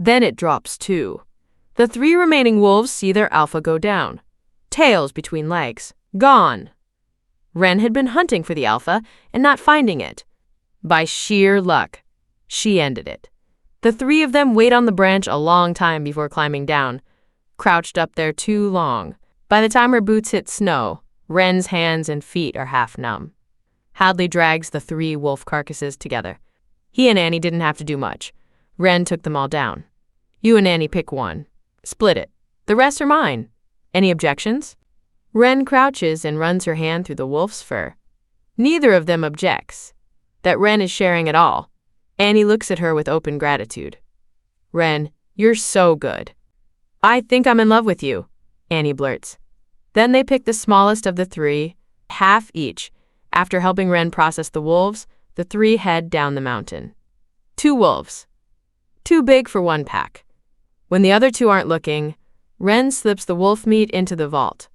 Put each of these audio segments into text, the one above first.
Then it drops too. The 3 remaining wolves see their alpha go down. Tails between legs. Gone. Wren had been hunting for the alpha and not finding it. By sheer luck, she ended it. The 3 of them wait on the branch a long time before climbing down, crouched up there too long. By the time her boots hit snow, Wren's hands and feet are half numb. Hadley drags the 3 wolf carcasses together. He and Annie didn't have to do much. Wren took them all down. You and Annie pick one. Split it. The rest are mine. Any objections? Wren crouches and runs her hand through the wolf's fur. Neither of them objects that Wren is sharing at all. Annie looks at her with open gratitude. Wren, you're so good. I think I'm in love with you, Annie blurts. Then they pick the smallest of the 3, half each. After helping Wren process the wolves, the 3 head down the mountain. 2 wolves. Too big for one pack. When the other 2 aren't looking, Wren slips the wolf meat into the vault.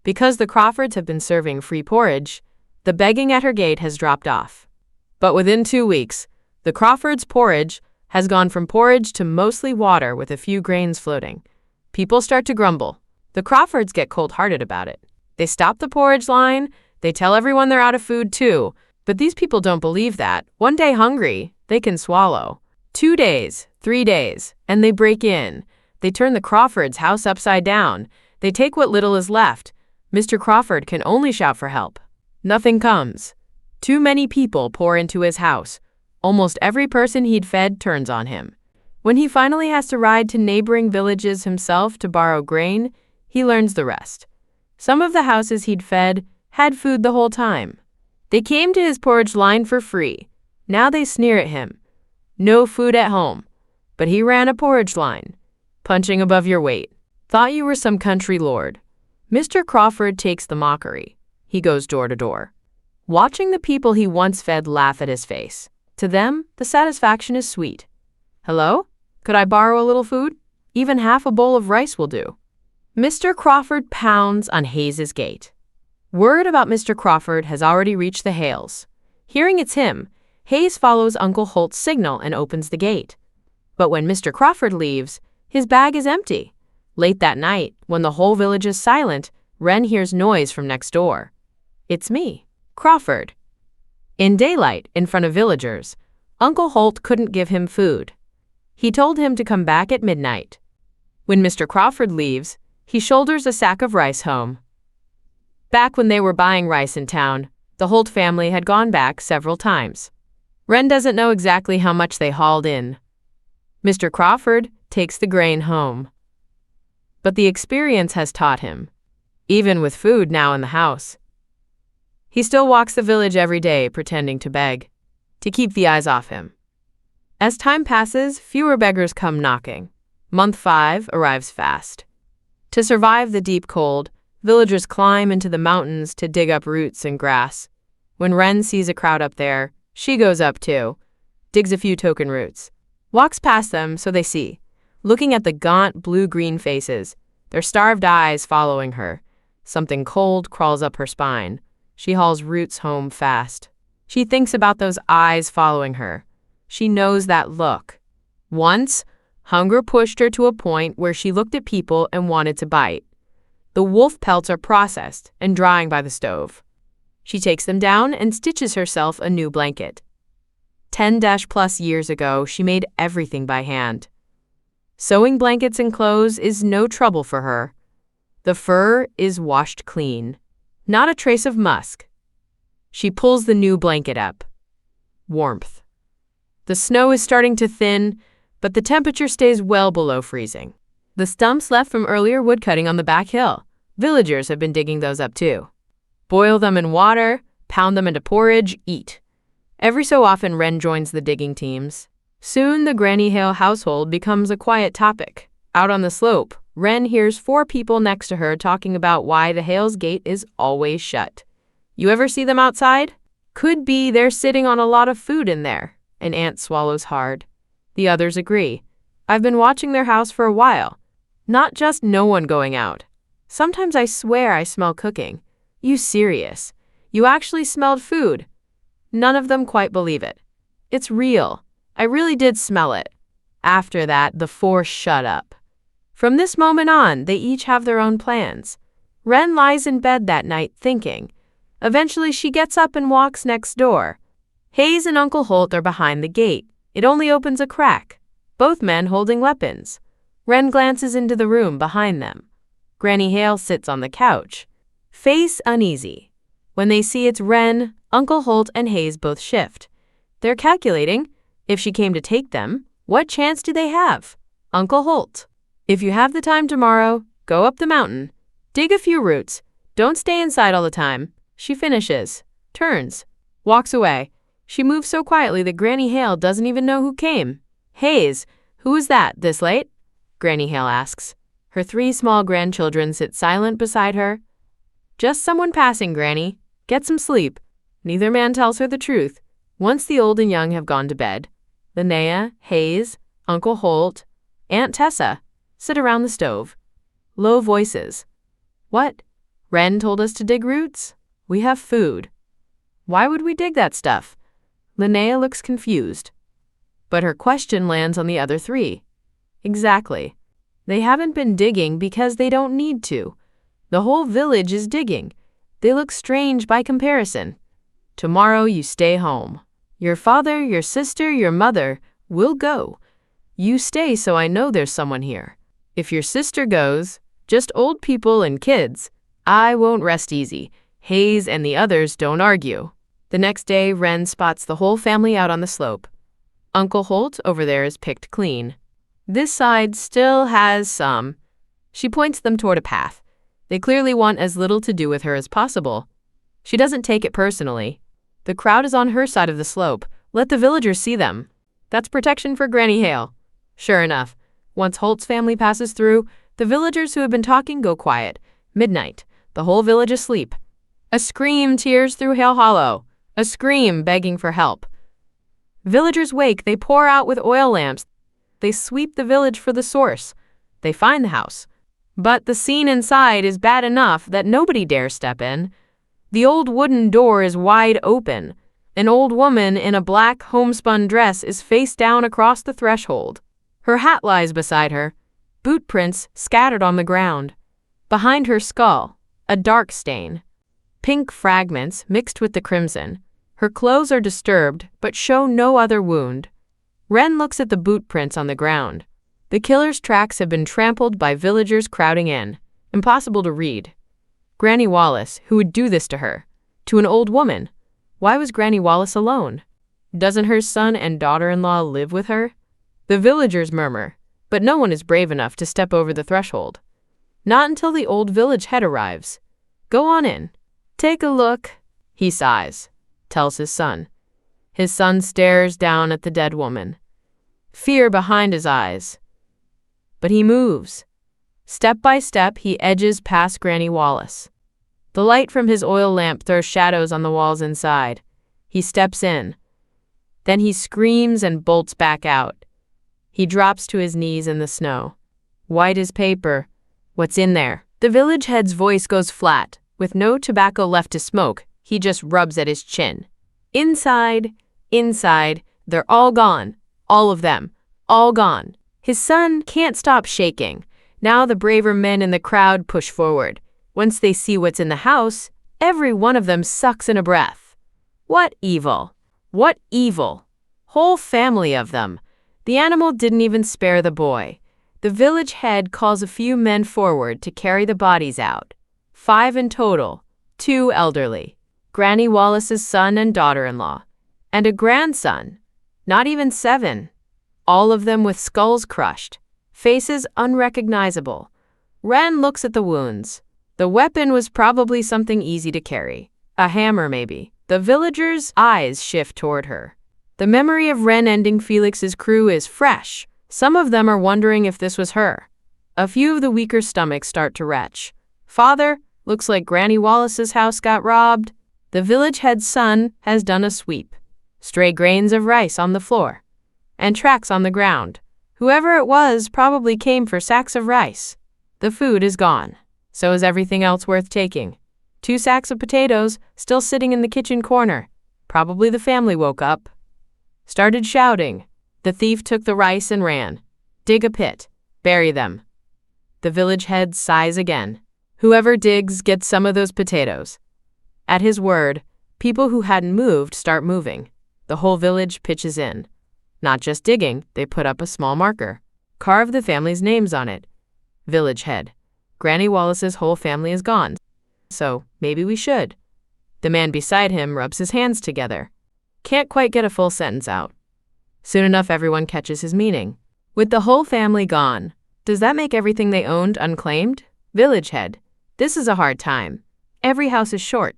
Because the Crawfords have been serving free porridge, the begging at her gate has dropped off. But within 2 weeks, the Crawfords' porridge has gone from porridge to mostly water with a few grains floating. People start to grumble. The Crawfords get cold-hearted about it. They stop the porridge line. They tell everyone they're out of food too. But these people don't believe that. One day hungry, they can swallow. 2 days, 3 days, and they break in. They turn the Crawfords' house upside down. They take what little is left. Mr. Crawford can only shout for help. Nothing comes. Too many people pour into his house. Almost every person he'd fed turns on him. When he finally has to ride to neighboring villages himself to borrow grain, he learns the rest. Some of the houses he'd fed had food the whole time. They came to his porridge line for free. Now they sneer at him. No food at home. But he ran a porridge line. Punching above your weight. Thought you were some country lord. Mr. Crawford takes the mockery. He goes door to door. Watching the people he once fed laugh at his face. To them, the satisfaction is sweet. Hello? Could I borrow a little food? Even half a bowl of rice will do. Mr. Crawford pounds on Hayes's gate. Word about Mr. Crawford has already reached the Hales. Hearing it's him, Hayes follows Uncle Holt's signal and opens the gate. But when Mr. Crawford leaves, his bag is empty. Late that night, when the whole village is silent, Wren hears noise from next door. It's me, Crawford. In daylight, in front of villagers, Uncle Holt couldn't give him food. He told him to come back at midnight. When Mr. Crawford leaves, he shoulders a sack of rice home. Back when they were buying rice in town, the Holt family had gone back several times. Wren doesn't know exactly how much they hauled in. Mr. Crawford takes the grain home. But the experience has taught him, even with food now in the house. He still walks the village every day pretending to beg, to keep the eyes off him. As time passes, fewer beggars come knocking. Month 5 arrives fast. To survive the deep cold, villagers climb into the mountains to dig up roots and grass. When Wren sees a crowd up there, she goes up too, digs a few token roots, walks past them so they see, looking at the gaunt blue-green faces, their starved eyes following her. Something cold crawls up her spine. She hauls roots home fast. She thinks about those eyes following her. She knows that look. Once, hunger pushed her to a point where she looked at people and wanted to bite. The wolf pelts are processed and drying by the stove. She takes them down and stitches herself a new blanket. 10+ years ago, she made everything by hand. Sewing blankets and clothes is no trouble for her. The fur is washed clean. Not a trace of musk. She pulls the new blanket up. Warmth. The snow is starting to thin, but the temperature stays well below freezing. The stumps left from earlier woodcutting on the back hill. Villagers have been digging those up too. Boil them in water, pound them into porridge, eat. Every so often, Wren joins the digging teams. Soon, the Granny Hale household becomes a quiet topic. Out on the slope, Wren hears 4 people next to her talking about why the Hales' gate is always shut. You ever see them outside? Could be they're sitting on a lot of food in there. An ant swallows hard. The others agree. I've been watching their house for a while. Not just no one going out. Sometimes I swear I smell cooking. You serious? You actually smelled food? None of them quite believe it. It's real. I really did smell it. After that, the four shut up. From this moment on, they each have their own plans. Wren lies in bed that night thinking. Eventually, she gets up and walks next door. Hayes and Uncle Holt are behind the gate. It only opens a crack, both men holding weapons. Wren glances into the room behind them. Granny Hale sits on the couch, face uneasy. When they see it's Wren, Uncle Holt and Hayes both shift. They're calculating, if she came to take them, what chance do they have? Uncle Holt: if you have the time tomorrow, go up the mountain. Dig a few roots. Don't stay inside all the time. She finishes, turns, walks away. She moves so quietly that Granny Hale doesn't even know who came. Hayes: who is that, this late? Granny Hale asks. Her 3 small grandchildren sit silent beside her. Just someone passing, Granny. Get some sleep. Neither man tells her the truth. Once the old and young have gone to bed, Linnea, Hayes, Uncle Holt, Aunt Tessa sit around the stove. Low voices. What? Wren told us to dig roots? We have food. Why would we dig that stuff? Linnea looks confused. But her question lands on the other 3. Exactly. They haven't been digging because they don't need to. The whole village is digging. They look strange by comparison. Tomorrow you stay home. Your father, your sister, your mother will go. You stay so I know there's someone here. If your sister goes, just old people and kids, I won't rest easy. Hayes and the others don't argue. The next day, Wren spots the whole family out on the slope. Uncle Holt over there is picked clean. This side still has some. She points them toward a path. They clearly want as little to do with her as possible. She doesn't take it personally. The crowd is on her side of the slope. Let the villagers see them. That's protection for Granny Hale. Sure enough, once Holt's family passes through, the villagers who have been talking go quiet. Midnight, the whole village asleep. A scream tears through Hale Hollow. A scream begging for help. Villagers wake, they pour out with oil lamps. They sweep the village for the source. They find the house. But the scene inside is bad enough that nobody dares step in. The old wooden door is wide open. An old woman in a black homespun dress is face down across the threshold. Her hat lies beside her, boot prints scattered on the ground. Behind her skull, a dark stain. Pink fragments mixed with the crimson. Her clothes are disturbed but show no other wound. Wren looks at the boot prints on the ground. The killer's tracks have been trampled by villagers crowding in. Impossible to read. Granny Wallace, who would do this to her? To an old woman. Why was Granny Wallace alone? Doesn't her son and daughter-in-law live with her? The villagers murmur, but no one is brave enough to step over the threshold. Not until the old village head arrives. Go on in. Take a look. He sighs, tells his son. His son stares down at the dead woman. Fear behind his eyes. But he moves. Step by step, he edges past Granny Wallace. The light from his oil lamp throws shadows on the walls inside. He steps in. Then he screams and bolts back out. He drops to his knees in the snow. White as paper. What's in there? The village head's voice goes flat. With no tobacco left to smoke, he just rubs at his chin. Inside, they're all gone. All of them. All gone. His son can't stop shaking. Now the braver men in the crowd push forward. Once they see what's in the house, every one of them sucks in a breath. What evil! What evil! Whole family of them. The animal didn't even spare the boy. The village head calls a few men forward to carry the bodies out. 5 in total, 2 elderly. Granny Wallace's son and daughter-in-law. And a grandson. Not even 7. All of them with skulls crushed. Faces unrecognizable. Wren looks at the wounds. The weapon was probably something easy to carry. A hammer, maybe. The villagers' eyes shift toward her. The memory of Wren ending Felix's crew is fresh. Some of them are wondering if this was her. A few of the weaker stomachs start to retch. Father, looks like Granny Wallace's house got robbed. The village head's son has done a sweep. Stray grains of rice on the floor. And tracks on the ground. Whoever it was probably came for sacks of rice. The food is gone. So is everything else worth taking. 2 sacks of potatoes still sitting in the kitchen corner. Probably the family woke up. Started shouting. The thief took the rice and ran. Dig a pit. Bury them. The village head sighs again. Whoever digs gets some of those potatoes. At his word, people who hadn't moved start moving. The whole village pitches in. Not just digging, they put up a small marker. Carve the family's names on it. Village head. Granny Wallace's whole family is gone. So, maybe we should. The man beside him rubs his hands together. Can't quite get a full sentence out. Soon enough, everyone catches his meaning. With the whole family gone, does that make everything they owned unclaimed? Village head. This is a hard time. Every house is short.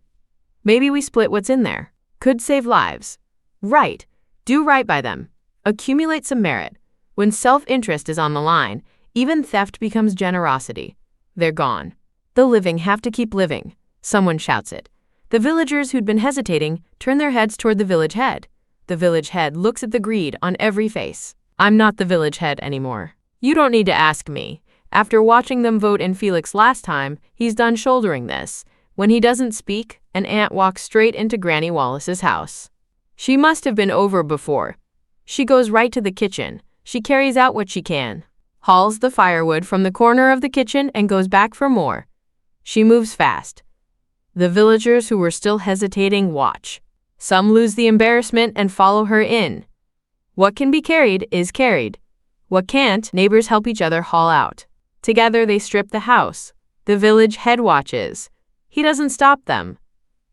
Maybe we split what's in there. Could save lives. Right. Do right by them. Accumulate some merit. When self-interest is on the line, even theft becomes generosity. They're gone. The living have to keep living. Someone shouts it. The villagers who'd been hesitating turn their heads toward the village head. The village head looks at the greed on every face. I'm not the village head anymore. You don't need to ask me. After watching them vote in Felix last time, he's done shouldering this. When he doesn't speak, an ant walks straight into Granny Wallace's house. She must have been over before. She goes right to the kitchen. She carries out what she can. Hauls the firewood from the corner of the kitchen and goes back for more. She moves fast. The villagers who were still hesitating watch. Some lose the embarrassment and follow her in. What can be carried is carried. What can't, neighbors help each other haul out. Together they strip the house. The village head watches. He doesn't stop them.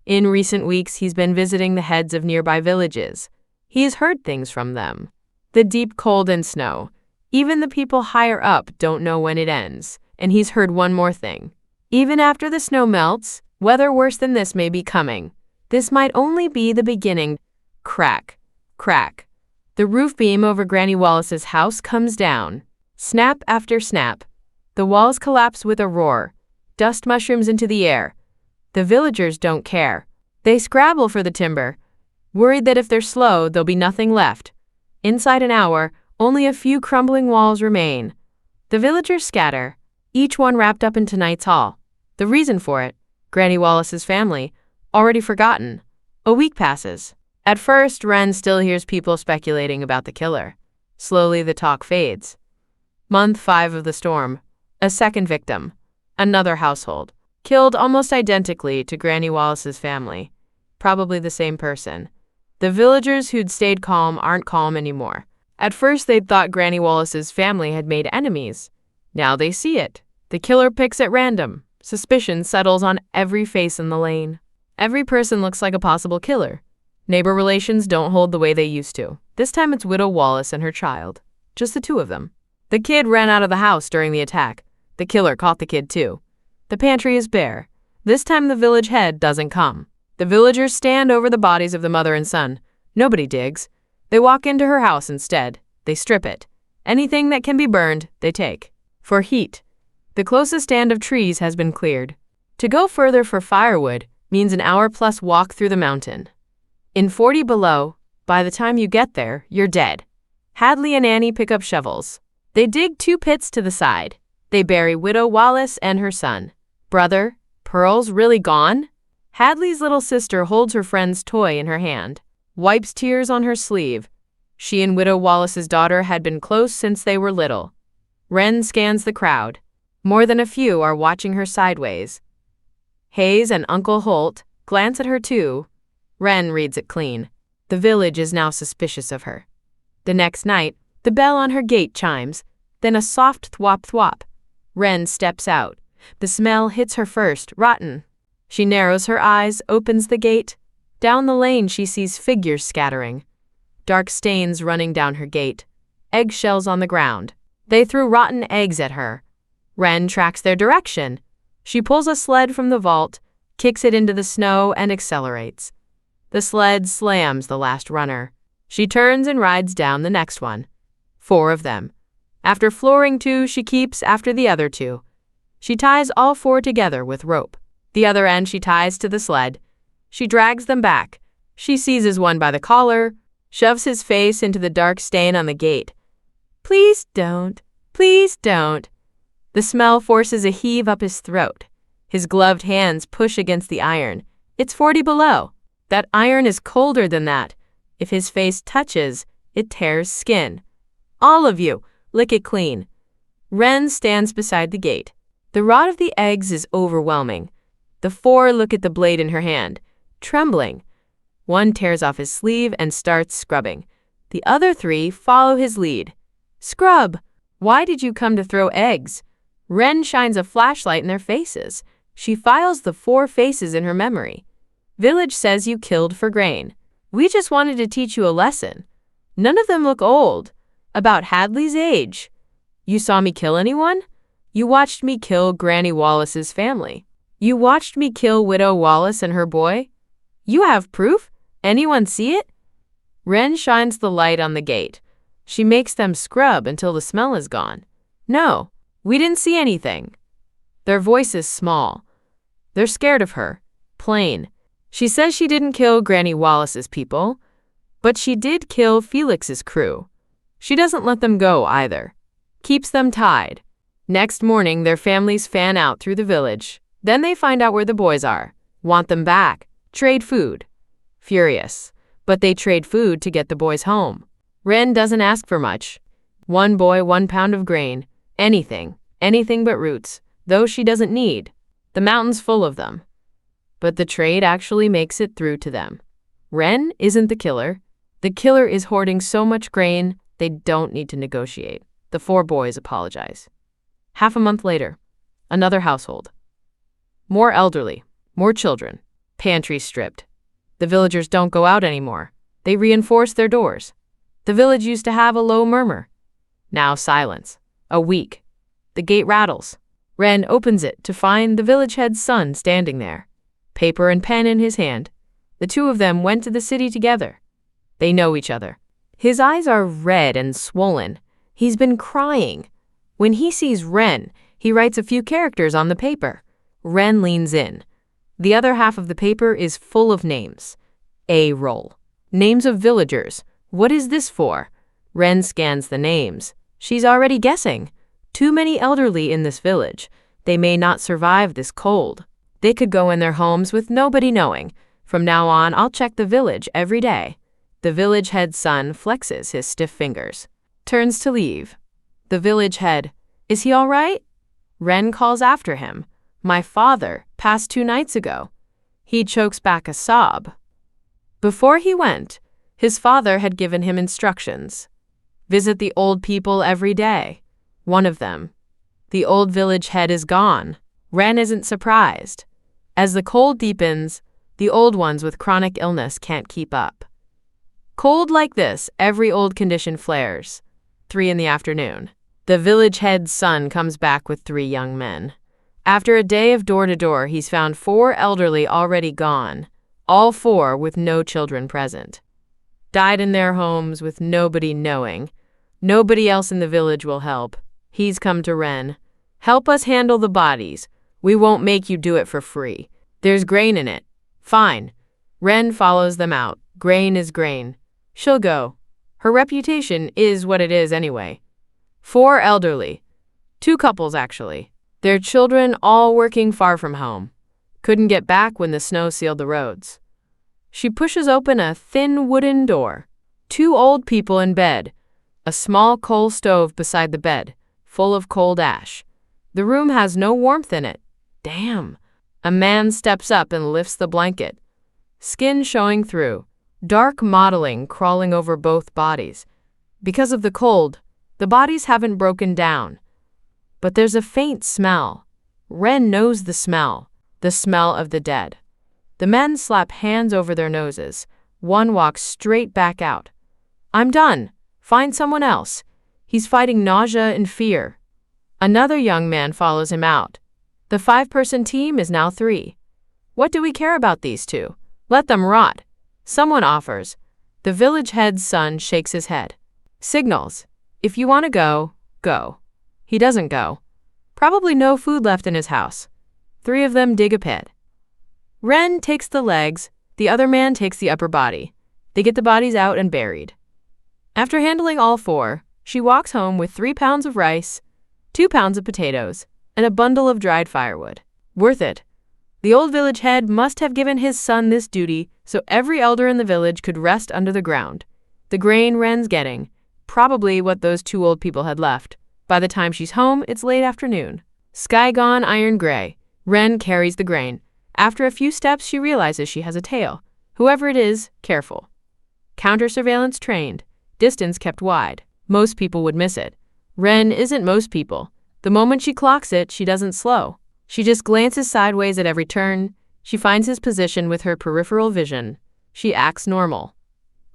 In recent weeks, he's been visiting the heads of nearby villages. He has heard things from them. The deep cold and snow. Even the people higher up don't know when it ends. And he's heard one more thing. Even after the snow melts, weather worse than this may be coming. This might only be the beginning. Crack. Crack. The roof beam over Granny Wallace's house comes down. Snap after snap. The walls collapse with a roar. Dust mushrooms into the air. The villagers don't care. They scrabble for the timber, worried that if they're slow, there'll be nothing left. Inside an hour, only a few crumbling walls remain. The villagers scatter, each one wrapped up in tonight's haul. The reason for it, Granny Wallace's family, already forgotten. A week passes. At first, Wren still hears people speculating about the killer. Slowly, the talk fades. Month 5 of the storm. A second victim. Another household. Killed almost identically to Granny Wallace's family. Probably the same person. The villagers who'd stayed calm aren't calm anymore. At first, they'd thought Granny Wallace's family had made enemies. Now they see it. The killer picks at random. Suspicion settles on every face in the lane. Every person looks like a possible killer. Neighbor relations don't hold the way they used to. This time it's Widow Wallace and her child. Just the two of them. The kid ran out of the house during the attack. The killer caught the kid too. The pantry is bare. This time the village head doesn't come. The villagers stand over the bodies of the mother and son. Nobody digs. They walk into her house instead. They strip it. Anything that can be burned, they take. For heat, the closest stand of trees has been cleared. To go further for firewood means an hour-plus walk through the mountain. In 40 below, by the time you get there, you're dead. Hadley and Annie pick up shovels. They dig 2 pits to the side. They bury Widow Wallace and her son. Brother, Pearl's really gone? Hadley's little sister holds her friend's toy in her hand, wipes tears on her sleeve. She and Widow Wallace's daughter had been close since they were little. Wren scans the crowd. More than a few are watching her sideways. Hayes and Uncle Holt glance at her too. Wren reads it clean. The village is now suspicious of her. The next night, the bell on her gate chimes, then a soft thwop-thwop. Wren steps out. The smell hits her first, rotten. She narrows her eyes, opens the gate. Down the lane she sees figures scattering. Dark stains running down her gate. Eggshells on the ground. They threw rotten eggs at her. Wren tracks their direction. She pulls a sled from the vault, kicks it into the snow, and accelerates. The sled slams the last runner. She turns and rides down the next one. 4 of them. After flooring 2, she keeps after the other 2. She ties all 4 together with rope. The other end she ties to the sled. She drags them back. She seizes one by the collar, shoves his face into the dark stain on the gate. Please don't. Please don't. The smell forces a heave up his throat. His gloved hands push against the iron. It's 40 below. That iron is colder than that. If his face touches, It tears skin. All of you, lick it clean. Wren stands beside the gate. The rot of the eggs is overwhelming. The 4 look at the blade in her hand, trembling. One tears off his sleeve and starts scrubbing. The other 3 follow his lead. Scrub! Why did you come to throw eggs? Wren shines a flashlight in their faces. She files the 4 faces in her memory. Village says you killed for grain. We just wanted to teach you a lesson. None of them look old. About Hadley's age. You saw me kill anyone? You watched me kill Granny Wallace's family. You watched me kill Widow Wallace and her boy? You have proof? Anyone see it? Wren shines the light on the gate. She makes them scrub until the smell is gone. No, we didn't see anything. Their voice is small. They're scared of her. Plain. She says she didn't kill Granny Wallace's people, but she did kill Felix's crew. She doesn't let them go either. Keeps them tied. Next morning, their families fan out through the village. Then they find out where the boys are. Want them back. Trade food. Furious. But they trade food to get the boys home. Wren doesn't ask for much. 1 boy, 1 pound of grain. Anything. Anything but roots. Those she doesn't need. The mountain's full of them. But the trade actually makes it through to them. Wren isn't the killer. The killer is hoarding so much grain, they don't need to negotiate. The 4 boys apologize. Half a month later, another household. More elderly, more children, pantry stripped. The villagers don't go out anymore. They reinforce their doors. The village used to have a low murmur. Now silence. A week. The gate rattles. Wren opens it to find the village head's son standing there, paper and pen in his hand. The 2 of them went to the city together. They know each other. His eyes are red and swollen. He's been crying. When he sees Wren, he writes a few characters on the paper. Wren leans in. The other half of the paper is full of names. A roll. Names of villagers. What is this for? Wren scans the names. She's already guessing. Too many elderly in this village. They may not survive this cold. They could go in their homes with nobody knowing. From now on, I'll check the village every day. The village head's son flexes his stiff fingers. Turns to leave. The village head. Is he all right? Wren calls after him. My father passed 2 nights ago. He chokes back a sob. Before he went, his father had given him instructions. Visit the old people every day. One of them. The old village head is gone. Wren isn't surprised. As the cold deepens, the old ones with chronic illness can't keep up. Cold like this, every old condition flares. 3 in the afternoon. The village head's son comes back with 3 young men. After a day of door-to-door, he's found 4 elderly already gone, all 4 with no children present. Died in their homes with nobody knowing. Nobody else in the village will help. He's come to Wren. Help us handle the bodies. We won't make you do it for free. There's grain in it. Fine. Wren follows them out. Grain is grain. She'll go. Her reputation is what it is anyway. 4 elderly. 2 couples, actually. Their children all working far from home. Couldn't get back when the snow sealed the roads. She pushes open a thin wooden door. 2 old people in bed. A small coal stove beside the bed, full of cold ash. The room has no warmth in it. Damn. A man steps up and lifts the blanket. Skin showing through. Dark mottling crawling over both bodies. Because of the cold, the bodies haven't broken down. But there's a faint smell. Wren knows the smell of the dead. The men slap hands over their noses. One walks straight back out. I'm done. Find someone else. He's fighting nausea and fear. Another young man follows him out. The 5-person team is now 3. What do we care about these 2? Let them rot. Someone offers. The village head's son shakes his head. Signals. If you want to go, go. He doesn't go. Probably no food left in his house. 3 of them dig a pit. Wren takes the legs. The other man takes the upper body. They get the bodies out and buried. After handling all 4, she walks home with 3 pounds of rice, 2 pounds of potatoes, and a bundle of dried firewood. Worth it. The old village head must have given his son this duty so every elder in the village could rest under the ground. The grain Wren's getting, probably what those two old people had left. By the time she's home, it's late afternoon. Sky gone iron gray. Wren carries the grain. After a few steps, she realizes she has a tail. Whoever it is, careful. Counter-surveillance trained. Distance kept wide. Most people would miss it. Wren isn't most people. The moment she clocks it, she doesn't slow. She just glances sideways at every turn. She finds his position with her peripheral vision. She acts normal.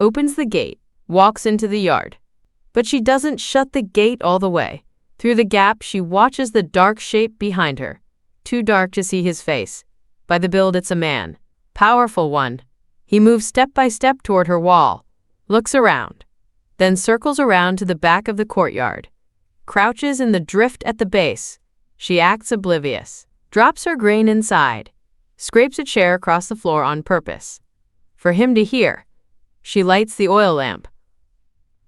Opens the gate. Walks into the yard. But she doesn't shut the gate all the way. Through the gap, she watches the dark shape behind her. Too dark to see his face. By the build, it's a man. Powerful one. He moves step by step toward her wall. Looks around. Then circles around to the back of the courtyard. Crouches in the drift at the base. She acts oblivious. Drops her grain inside. Scrapes a chair across the floor on purpose. For him to hear. She lights the oil lamp.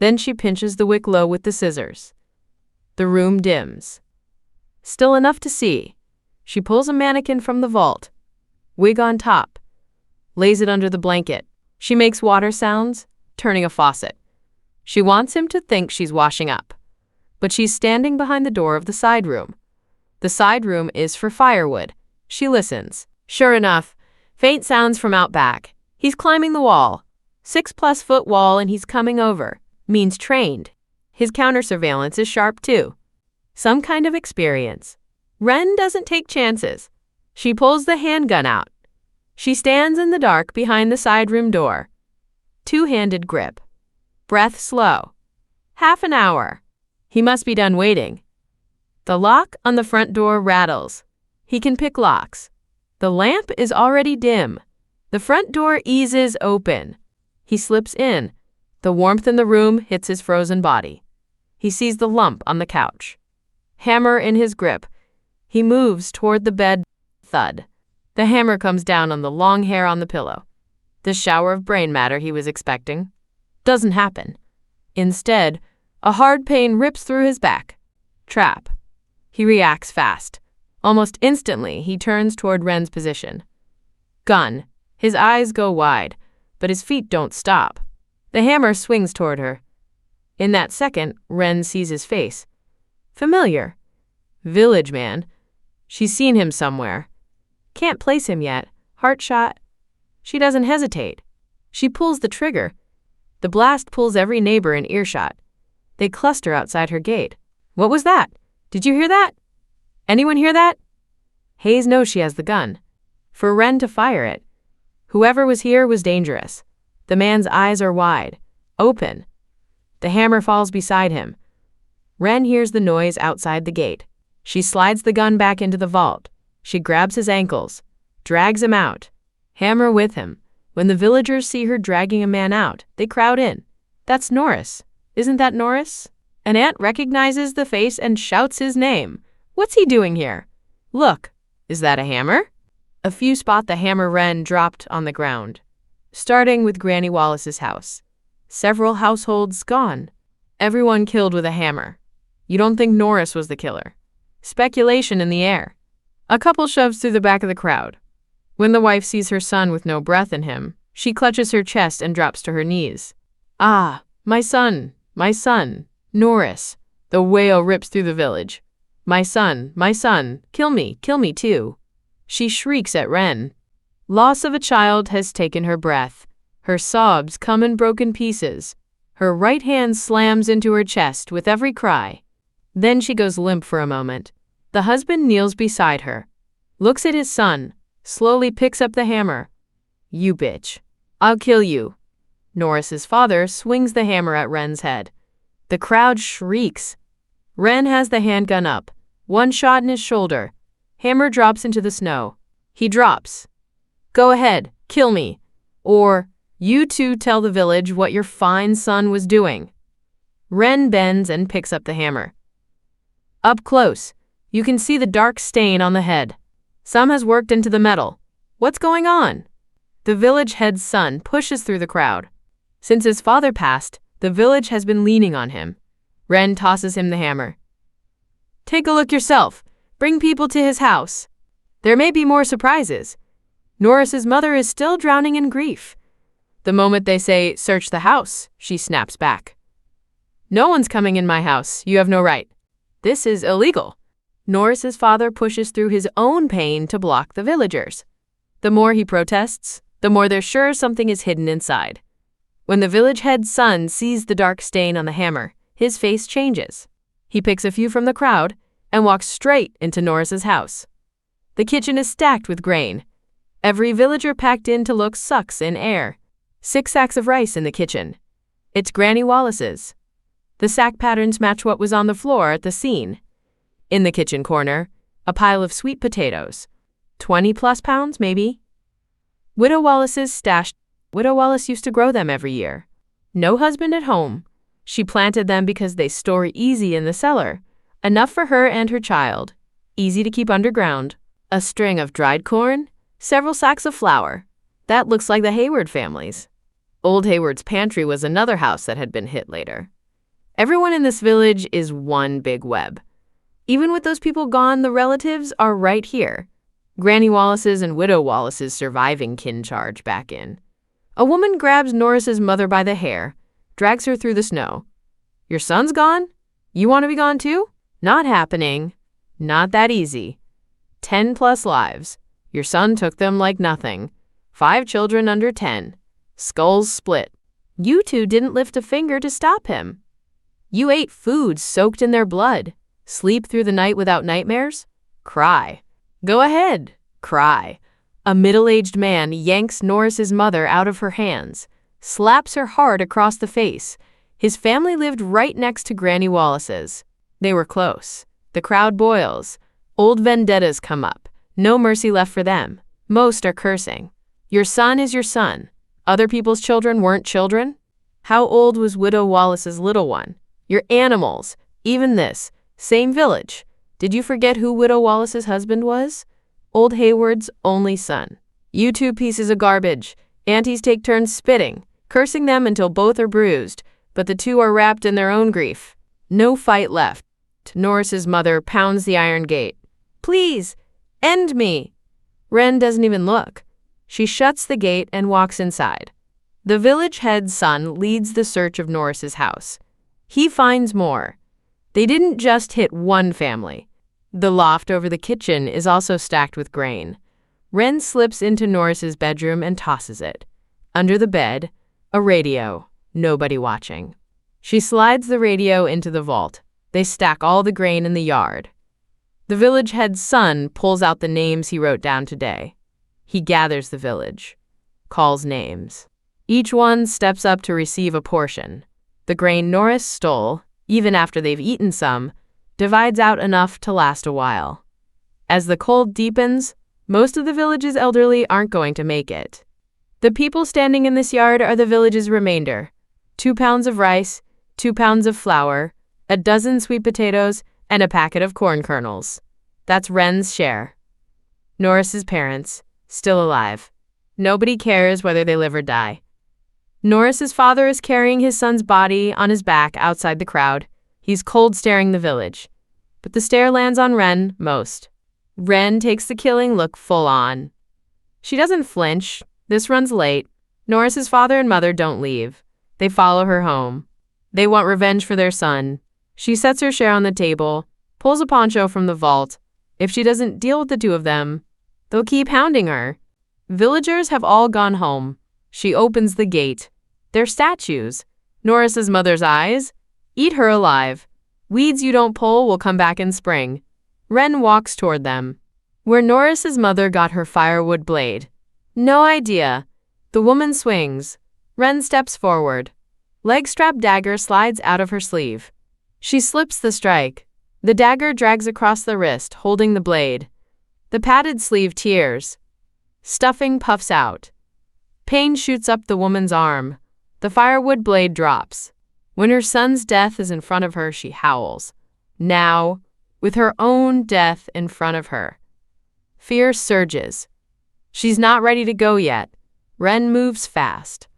Then she pinches the wick low with the scissors. The room dims. Still enough to see. She pulls a mannequin from the vault. Wig on top. Lays it under the blanket. She makes water sounds, turning a faucet. She wants him to think she's washing up. But she's standing behind the door of the side room. The side room is for firewood. She listens. Sure enough, faint sounds from out back. He's climbing the wall. 6+ foot wall, and he's coming over. Means trained. His counter-surveillance is sharp too. Some kind of experience. Wren doesn't take chances. She pulls the handgun out. She stands in the dark behind the side room door. Two-handed grip. Breath slow. Half an hour. He must be done waiting. The lock on the front door rattles. He can pick locks. The lamp is already dim. The front door eases open. He slips in. The warmth in the room hits his frozen body. He sees the lump on the couch. Hammer in his grip. He moves toward the bed. Thud. The hammer comes down on the long hair on the pillow. The shower of brain matter he was expecting doesn't happen. Instead, a hard pain rips through his back. Trap. He reacts fast. Almost instantly, he turns toward Wren's position. Gun. His eyes go wide, but his feet don't stop. The hammer swings toward her. In that second, Wren sees his face. Familiar. Village man. She's seen him somewhere. Can't place him yet. Heart shot. She doesn't hesitate. She pulls the trigger. The blast pulls every neighbor in earshot. They cluster outside her gate. What was that? Did you hear that? Anyone hear that? Hayes knows she has the gun. For Wren to fire it. Whoever was here was dangerous. The man's eyes are wide, open. The hammer falls beside him. Wren hears the noise outside the gate. She slides the gun back into the vault. She grabs his ankles, drags him out. Hammer with him. When the villagers see her dragging a man out, they crowd in. That's Norris. Isn't that Norris? An ant recognizes the face and shouts his name. What's he doing here? Look, is that a hammer? A few spot the hammer Wren dropped on the ground. Starting with Granny Wallace's house. Several households gone. Everyone killed with a hammer. You don't think Norris was the killer. Speculation in the air. A couple shoves through the back of the crowd. When the wife sees her son with no breath in him, she clutches her chest and drops to her knees. Ah, my son, Norris. The wail rips through the village. My son, kill me too. She shrieks at Wren. Loss of a child has taken her breath. Her sobs come in broken pieces. Her right hand slams into her chest with every cry. Then she goes limp for a moment. The husband kneels beside her, looks at his son, slowly picks up the hammer. You bitch. I'll kill you. Norris's father swings the hammer at Wren's head. The crowd shrieks. Wren has the handgun up, one shot in his shoulder. Hammer drops into the snow. He drops. Go ahead, kill me. Or, you two tell the village what your fine son was doing. Wren bends and picks up the hammer. Up close, you can see the dark stain on the head. Some has worked into the metal. What's going on? The village head's son pushes through the crowd. Since his father passed, the village has been leaning on him. Wren tosses him the hammer. Take a look yourself. Bring people to his house. There may be more surprises. Norris's mother is still drowning in grief. The moment they say, "Search the house," she snaps back. "No one's coming in my house. You have no right. This is illegal." Norris's father pushes through his own pain to block the villagers. The more he protests, the more they're sure something is hidden inside. When the village head's son sees the dark stain on the hammer, his face changes. He picks a few from the crowd and walks straight into Norris's house. The kitchen is stacked with grain. Every villager packed in to look sucks in air. 6 sacks of rice in the kitchen. It's Granny Wallace's. The sack patterns match what was on the floor at the scene. In the kitchen corner, a pile of sweet potatoes. 20+ pounds, maybe? Widow Wallace's stashed. Widow Wallace used to grow them every year. No husband at home. She planted them because they store easy in the cellar. Enough for her and her child. Easy to keep underground. A string of dried corn, several sacks of flour. That looks like the Hayward family's. Old Hayward's pantry was another house that had been hit later. Everyone in this village is one big web. Even with those people gone, the relatives are right here. Granny Wallace's and Widow Wallace's surviving kin charge back in. A woman grabs Norris's mother by the hair, drags her through the snow. "Your son's gone? You want to be gone too?" "Not happening. Not that easy. 10+ lives. Your son took them like nothing. 5 children under 10. Skulls split. You two didn't lift a finger to stop him. You ate food soaked in their blood. Sleep through the night without nightmares? Cry. Go ahead. Cry." A middle-aged man yanks Norris's mother out of her hands, slaps her hard across the face. His family lived right next to Granny Wallace's. They were close. The crowd boils. Old vendettas come up. No mercy left for them. Most are cursing. Your son is your son. Other people's children weren't children? How old was Widow Wallace's little one? You're animals. Even this. Same village. Did you forget who Widow Wallace's husband was? Old Hayward's only son. You 2 pieces of garbage. Aunties take turns spitting, cursing them until both are bruised, but the 2 are wrapped in their own grief. No fight left. Norris's mother pounds the iron gate. "Please, end me." Wren doesn't even look. She shuts the gate and walks inside. The village head's son leads the search of Norris's house. He finds more. They didn't just hit one family. The loft over the kitchen is also stacked with grain. Wren slips into Norris's bedroom and tosses it. Under the bed, a radio. Nobody watching. She slides the radio into the vault. They stack all the grain in the yard. The village head's son pulls out the names he wrote down today. He gathers the village, calls names. Each one steps up to receive a portion. The grain Norris stole, even after they've eaten some, divides out enough to last a while. As the cold deepens, most of the village's elderly aren't going to make it. The people standing in this yard are the village's remainder. 2 pounds of rice, 2 pounds of flour, a dozen sweet potatoes, and a packet of corn kernels. That's Wren's share. Norris's parents, still alive. Nobody cares whether they live or die. Norris's father is carrying his son's body on his back outside the crowd. He's cold staring the village. But the stare lands on Wren most. Wren takes the killing look full on. She doesn't flinch. This runs late. Norris's father and mother don't leave. They follow her home. They want revenge for their son. She sets her share on the table, pulls a poncho from the vault. If she doesn't deal with the 2 of them, they'll keep hounding her. Villagers have all gone home. She opens the gate. They're statues. Norris's mother's eyes. Eat her alive. Weeds you don't pull will come back in spring. Wren walks toward them. Where Norris's mother got her firewood blade. No idea. The woman swings. Wren steps forward. Leg-strap dagger slides out of her sleeve. She slips the strike. The dagger drags across the wrist, holding the blade. The padded sleeve tears. Stuffing puffs out. Pain shoots up the woman's arm. The firewood blade drops. When her son's death is in front of her, she howls. Now, with her own death in front of her. Fear surges. She's not ready to go yet. Wren moves fast.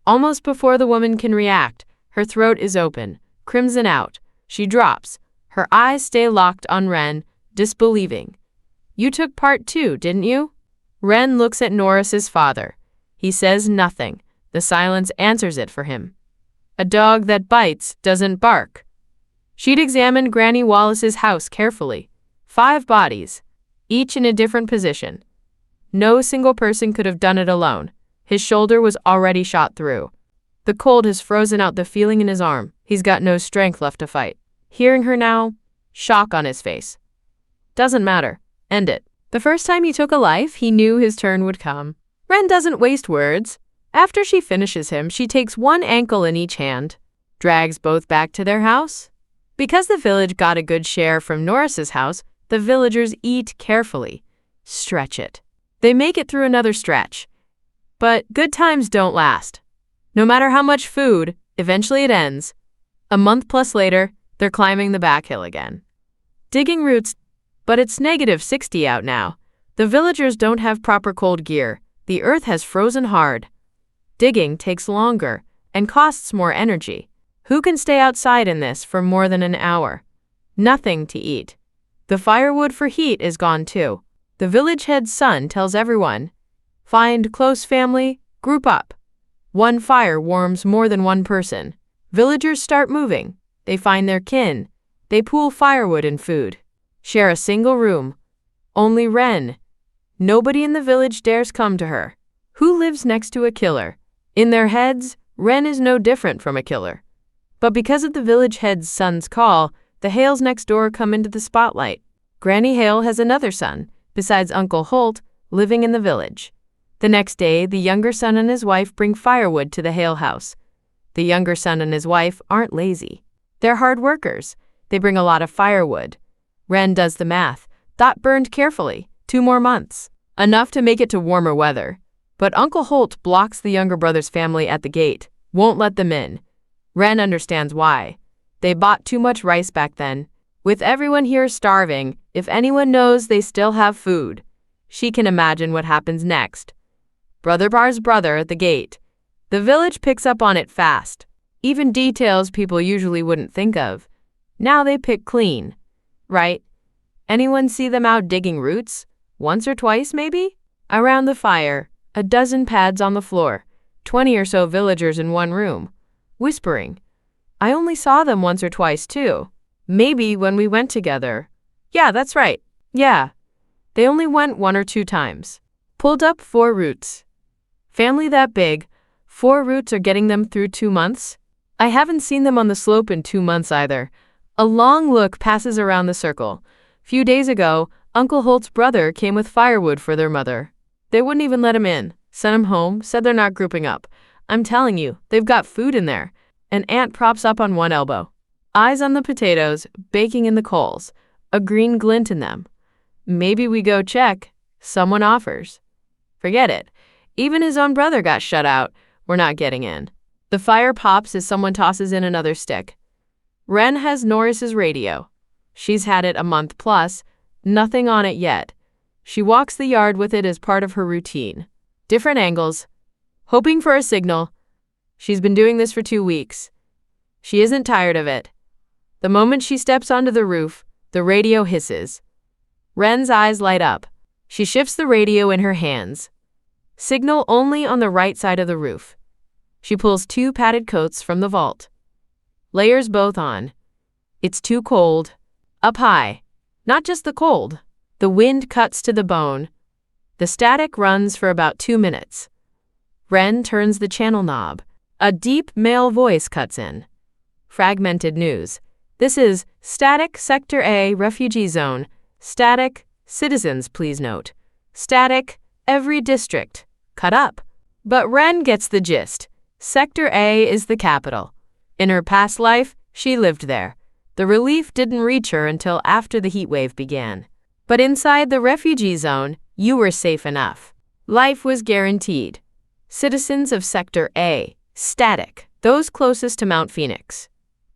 Almost before the woman can react, her throat is open, crimson out. She drops. Her eyes stay locked on Wren, disbelieving. You took part too, didn't you? Wren looks at Norris's father. He says nothing, The silence answers it for him. A dog that bites doesn't bark. She'd examined Granny Wallace's house carefully. 5 bodies, each in a different position. No single person could have done it alone. His shoulder was already shot through. The cold has frozen out the feeling in his arm. He's got no strength left to fight. Hearing her now, shock on his face. Doesn't matter. End it. The first time he took a life, he knew his turn would come. Wren doesn't waste words. After she finishes him, she takes one ankle in each hand, drags both back to their house. Because the village got a good share from Norris's house, the villagers eat carefully. Stretch it. They make it through another stretch. But good times don't last. No matter how much food, eventually it ends. A month plus later, they're climbing the back hill again. Digging roots, but it's -60 out now. The villagers don't have proper cold gear. The earth has frozen hard. Digging takes longer and costs more energy. Who can stay outside in this for more than an hour? Nothing to eat. The firewood for heat is gone too. The village head's son tells everyone, find close family, group up. One fire warms more than one person. Villagers start moving. They find their kin. They pool firewood and food. Share a single room. Only Wren. Nobody in the village dares come to her. Who lives next to a killer? In their heads, Wren is no different from a killer. But because of the village head's son's call, the Hales next door come into the spotlight. Granny Hale has another son, besides Uncle Holt, living in the village. The next day, the younger son and his wife bring firewood to the Hale house. The younger son and his wife aren't lazy. They're hard workers. They bring a lot of firewood. Wren does the math. Thought burned carefully. 2 more months. Enough to make it to warmer weather. But Uncle Holt blocks the younger brother's family at the gate. Won't let them in. Wren understands why. They bought too much rice back then. With everyone here starving, if anyone knows they still have food, she can imagine what happens next. Brother bars brother at the gate. The village picks up on it fast. Even details people usually wouldn't think of. Now they pick clean. Right? Anyone see them out digging roots? Once or twice, maybe? Around the fire, a dozen pads on the floor, 20 or so villagers in one room, whispering. I only saw them once or twice, too. Maybe when we went together. Yeah, that's right. Yeah. They only went 1 or 2 times. Pulled up 4 roots. Family that big, 4 roots are getting them through 2 months? I haven't seen them on the slope in 2 months either. A long look passes around the circle. Few days ago, Uncle Holt's brother came with firewood for their mother. They wouldn't even let him in. Sent him home, said they're not grouping up. I'm telling you, they've got food in there. An ant props up on one elbow. Eyes on the potatoes, baking in the coals. A green glint in them. Maybe we go check. Someone offers. Forget it. Even his own brother got shut out. We're not getting in. The fire pops as someone tosses in another stick. Wren has Norris's radio. She's had it a month plus. Nothing on it yet. She walks the yard with it as part of her routine. Different angles. Hoping for a signal. She's been doing this for 2 weeks. She isn't tired of it. The moment she steps onto the roof, the radio hisses. Wren's eyes light up. She shifts the radio in her hands. Signal only on the right side of the roof. She pulls 2 padded coats from the vault. Layers both on. It's too cold. Up high. Not just the cold. The wind cuts to the bone. The static runs for about 2 minutes. Wren turns the channel knob. A deep male voice cuts in. Fragmented news. This is Static Sector A Refugee Zone. Static Citizens, please note. Static Every district. Cut up. But Wren gets the gist. Sector A is the capital. In her past life, she lived there. The relief didn't reach her until after the heat wave began. But inside the refugee zone, you were safe enough. Life was guaranteed. Citizens of Sector A, static, those closest to Mount Phoenix.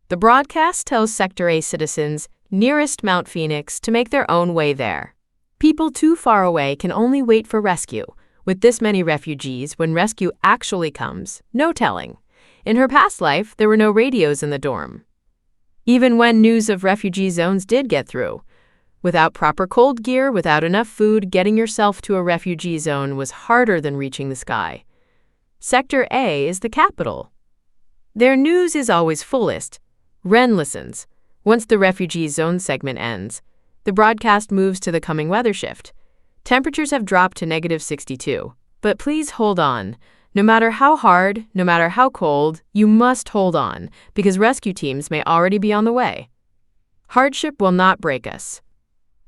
The broadcast tells Sector A citizens nearest Mount Phoenix to make their own way there. People too far away can only wait for rescue. With this many refugees, when rescue actually comes, no telling. In her past life, there were no radios in the dorm. Even when news of refugee zones did get through. Without proper cold gear, without enough food, getting yourself to a refugee zone was harder than reaching the sky. Sector A is the capital. Their news is always fullest. Wren listens. Once the refugee zone segment ends, the broadcast moves to the coming weather shift. Temperatures have dropped to -62. But please hold on. No matter how hard, no matter how cold, you must hold on, because rescue teams may already be on the way. Hardship will not break us.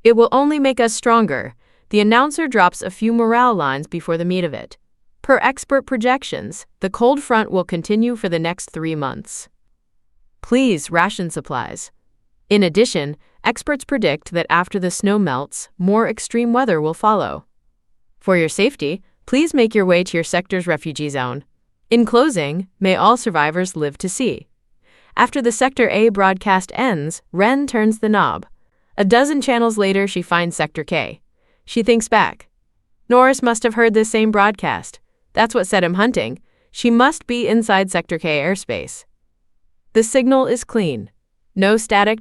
It will only make us stronger. The announcer drops a few morale lines before the meat of it. Per expert projections, the cold front will continue for the next 3 months. Please ration supplies. In addition, experts predict that after the snow melts, more extreme weather will follow. For your safety, please make your way to your sector's refugee zone. In closing, may all survivors live to see. After the Sector A broadcast ends, Wren turns the knob. A dozen channels later, she finds Sector K. She thinks back. Norris must have heard this same broadcast. That's what set him hunting. She must be inside Sector K airspace. The signal is clean. No static.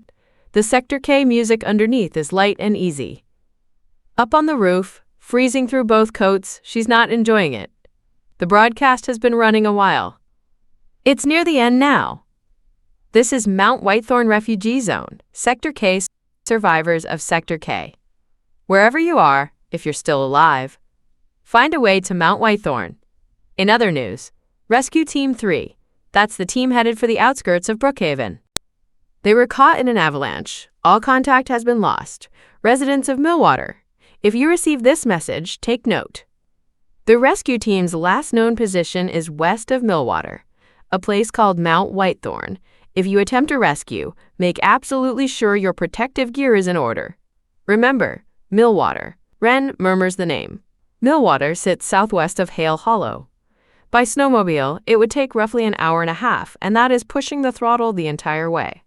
The Sector K music underneath is light and easy. Up on the roof, freezing through both coats, she's not enjoying it. The broadcast has been running a while. It's near the end now. This is Mount Whitethorn Refugee Zone, Sector K, survivors of Sector K. Wherever you are, if you're still alive, find a way to Mount Whitethorn. In other news, Rescue Team 3, that's the team headed for the outskirts of Brookhaven. They were caught in an avalanche. All contact has been lost. Residents of Millwater, if you receive this message, take note. The rescue team's last known position is west of Millwater, a place called Mount Whitethorn. If you attempt a rescue, make absolutely sure your protective gear is in order. Remember, Millwater. Wren murmurs the name. Millwater sits southwest of Hale Hollow. By snowmobile, it would take roughly an hour and a half, and that is pushing the throttle the entire way.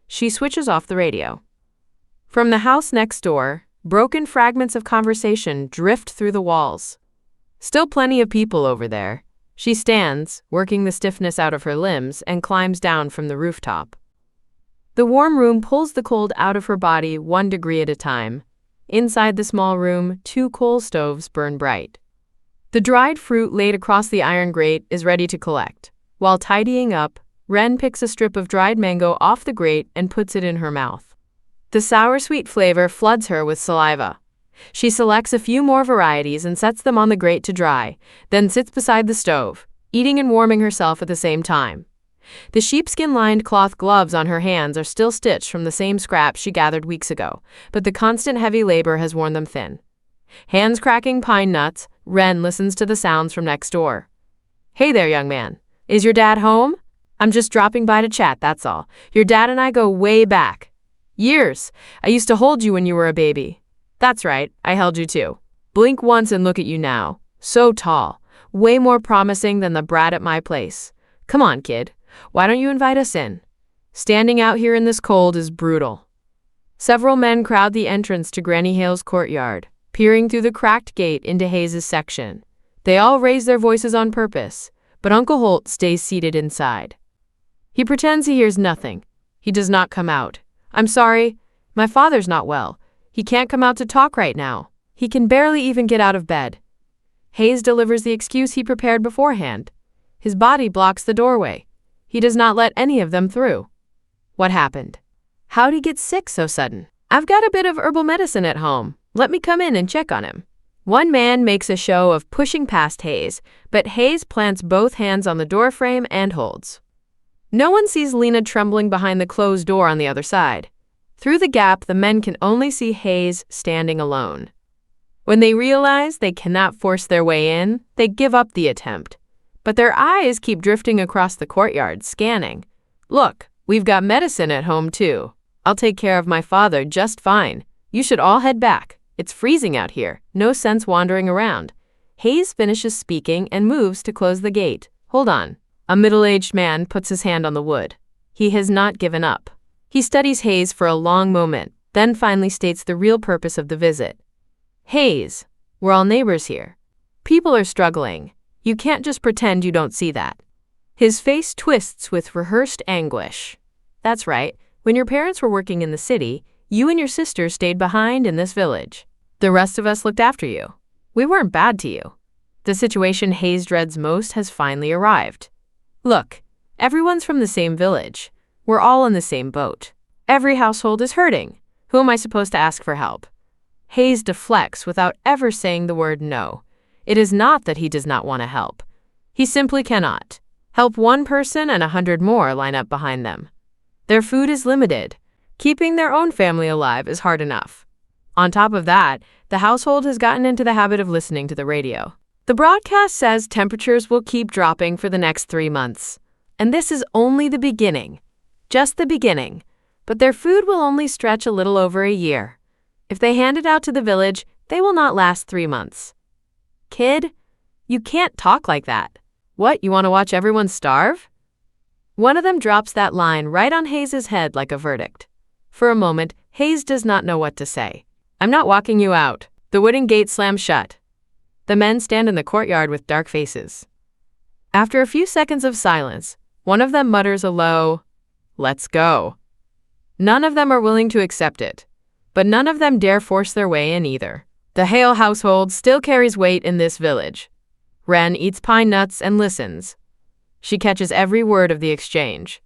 She switches off the radio. From the house next door, broken fragments of conversation drift through the walls. Still plenty of people over there. She stands, working the stiffness out of her limbs, and climbs down from the rooftop. The warm room pulls the cold out of her body 1 degree at a time. Inside the small room, 2 coal stoves burn bright. The dried fruit laid across the iron grate is ready to collect. While tidying up, Wren picks a strip of dried mango off the grate and puts it in her mouth. The sour-sweet flavor floods her with saliva. She selects a few more varieties and sets them on the grate to dry, then sits beside the stove, eating and warming herself at the same time. The sheepskin-lined cloth gloves on her hands are still stitched from the same scraps she gathered weeks ago, but the constant heavy labor has worn them thin. Hands cracking pine nuts, Wren listens to the sounds from next door. "Hey there, young man. Is your dad home? I'm just dropping by to chat, that's all. Your dad and I go way back. Years. I used to hold you when you were a baby." "That's right, I held you too. Blink once and look at you now. So tall. Way more promising than the brat at my place. Come on, kid. Why don't you invite us in? Standing out here in this cold is brutal." Several men crowd the entrance to Granny Hale's courtyard, peering through the cracked gate into Hayes' section. They all raise their voices on purpose, but Uncle Holt stays seated inside. He pretends he hears nothing. He does not come out. "I'm sorry. My father's not well. He can't come out to talk right now. He can barely even get out of bed." Hayes delivers the excuse he prepared beforehand. His body blocks the doorway. He does not let any of them through. What happened? How'd he get sick so sudden? "I've got a bit of herbal medicine at home. Let me come in and check on him." One man makes a show of pushing past Hayes, but Hayes plants both hands on the doorframe and holds. No one sees Lena trembling behind the closed door on the other side. Through the gap, the men can only see Hayes standing alone. When they realize they cannot force their way in, they give up the attempt. But their eyes keep drifting across the courtyard, scanning. "Look, we've got medicine at home too. I'll take care of my father just fine. You should all head back. It's freezing out here. No sense wandering around." Hayes finishes speaking and moves to close the gate. "Hold on." A middle-aged man puts his hand on the wood. He has not given up. He studies Hayes for a long moment, then finally states the real purpose of the visit. "Hayes, we're all neighbors here. People are struggling. You can't just pretend you don't see that." His face twists with rehearsed anguish. "That's right. When your parents were working in the city, you and your sister stayed behind in this village. The rest of us looked after you. We weren't bad to you. The situation Hayes dreads most has finally arrived. Look, everyone's from the same village. We're all in the same boat. Every household is hurting. Who am I supposed to ask for help? Hayes deflects without ever saying the word no. It is not that he does not want to help. He simply cannot. Help one person and 100 more line up behind them. Their food is limited. Keeping their own family alive is hard enough. On top of that, the household has gotten into the habit of listening to the radio. The broadcast says temperatures will keep dropping for the next 3 months. And this is only the beginning. Just the beginning. But their food will only stretch a little over a year. If they hand it out to the village, they will not last 3 months. Kid, you can't talk like that. What, you want to watch everyone starve? One of them drops that line right on Hayes' head like a verdict. For a moment, Hayes does not know what to say. I'm not walking you out. The wooden gate slams shut. The men stand in the courtyard with dark faces. After a few seconds of silence, one of them mutters a low, "Let's go." None of them are willing to accept it, but none of them dare force their way in either. The Hale household still carries weight in this village. Wren eats pine nuts and listens. She catches every word of the exchange.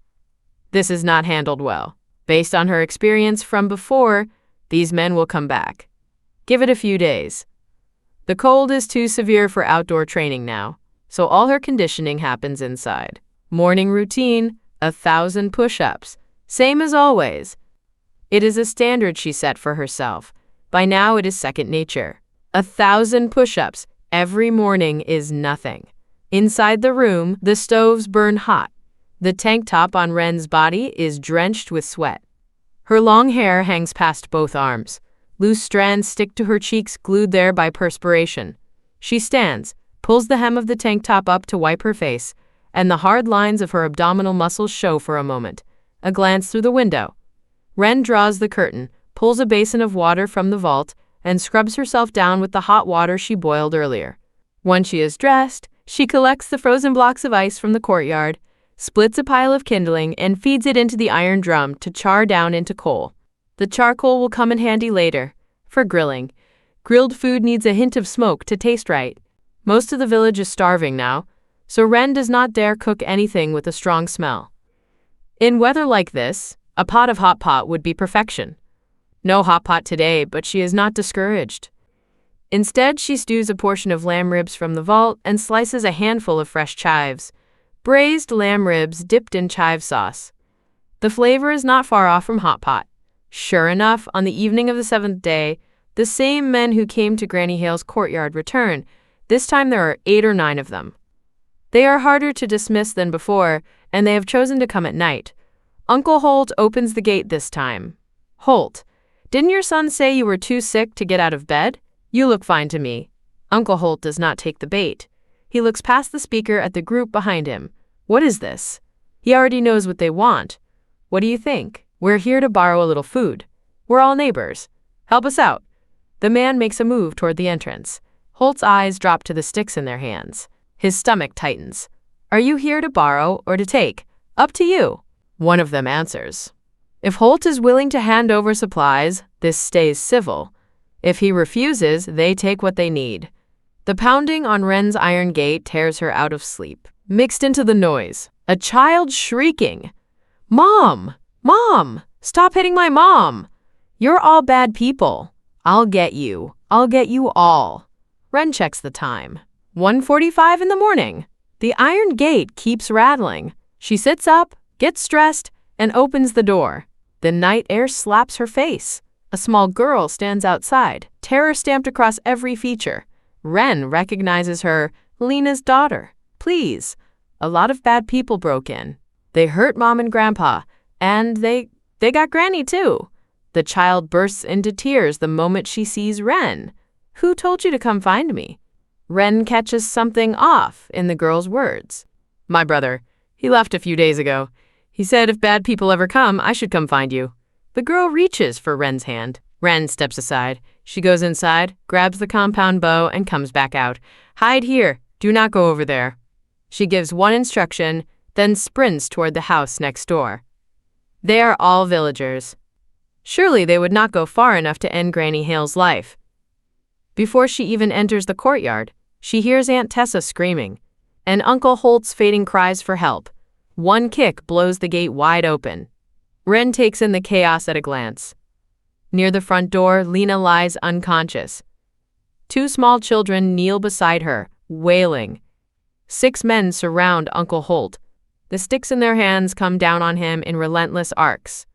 This is not handled well. Based on her experience from before, these men will come back. Give it a few days. The cold is too severe for outdoor training now, so all her conditioning happens inside. Morning routine, 1,000 push-ups, same as always. It is a standard she set for herself. By now it is second nature. 1,000 push-ups every morning is nothing. Inside the room, the stoves burn hot. The tank top on Wren's body is drenched with sweat. Her long hair hangs past both arms. Loose strands stick to her cheeks, glued there by perspiration. She stands, pulls the hem of the tank top up to wipe her face, and the hard lines of her abdominal muscles show for a moment. A glance through the window. Wren draws the curtain, pulls a basin of water from the vault, and scrubs herself down with the hot water she boiled earlier. Once she is dressed, she collects the frozen blocks of ice from the courtyard, splits a pile of kindling, and feeds it into the iron drum to char down into coal. The charcoal will come in handy later, for grilling. Grilled food needs a hint of smoke to taste right. Most of the village is starving now, so Wren does not dare cook anything with a strong smell. In weather like this, a pot of hot pot would be perfection. No hot pot today, but she is not discouraged. Instead, she stews a portion of lamb ribs from the vault and slices a handful of fresh chives. Braised lamb ribs dipped in chive sauce. The flavor is not far off from hot pot. Sure enough, on the evening of the 7th day, the same men who came to Granny Hale's courtyard return. This time there are 8 or 9 of them. They are harder to dismiss than before, and they have chosen to come at night. Uncle Holt opens the gate this time. Holt, didn't your son say you were too sick to get out of bed? You look fine to me. Uncle Holt does not take the bait. He looks past the speaker at the group behind him. What is this? He already knows what they want. What do you think? We're here to borrow a little food. We're all neighbors. Help us out. The man makes a move toward the entrance. Holt's eyes drop to the sticks in their hands. His stomach tightens. Are you here to borrow or to take? Up to you. One of them answers. If Holt is willing to hand over supplies, this stays civil. If he refuses, they take what they need. The pounding on Wren's iron gate tears her out of sleep. Mixed into the noise, a child shrieking. Mom! Mom! Stop hitting my mom! You're all bad people. I'll get you. I'll get you all. Wren checks the time. 1:45 in the morning. The iron gate keeps rattling. She sits up, gets dressed, and opens the door. The night air slaps her face. A small girl stands outside, terror stamped across every feature. Wren recognizes her, Lena's daughter. Please. A lot of bad people broke in. They hurt Mom and Grandpa, and they got Granny too. The child bursts into tears the moment she sees Wren. Who told you to come find me? Wren catches something off in the girl's words. My brother. He left a few days ago. He said if bad people ever come, I should come find you. The girl reaches for Wren's hand. Wren steps aside. She goes inside, grabs the compound bow, and comes back out. Hide here. Do not go over there. She gives one instruction, then sprints toward the house next door. They are all villagers. Surely they would not go far enough to end Granny Hale's life. Before she even enters the courtyard, She hears Aunt Tessa screaming, and Uncle Holt's fading cries for help. One kick blows the gate wide open. Wren takes in the chaos at a glance. Near the front door, Lena lies unconscious. 2 small children kneel beside her, wailing. 6 men surround Uncle Holt. The sticks in their hands come down on him in relentless arcs.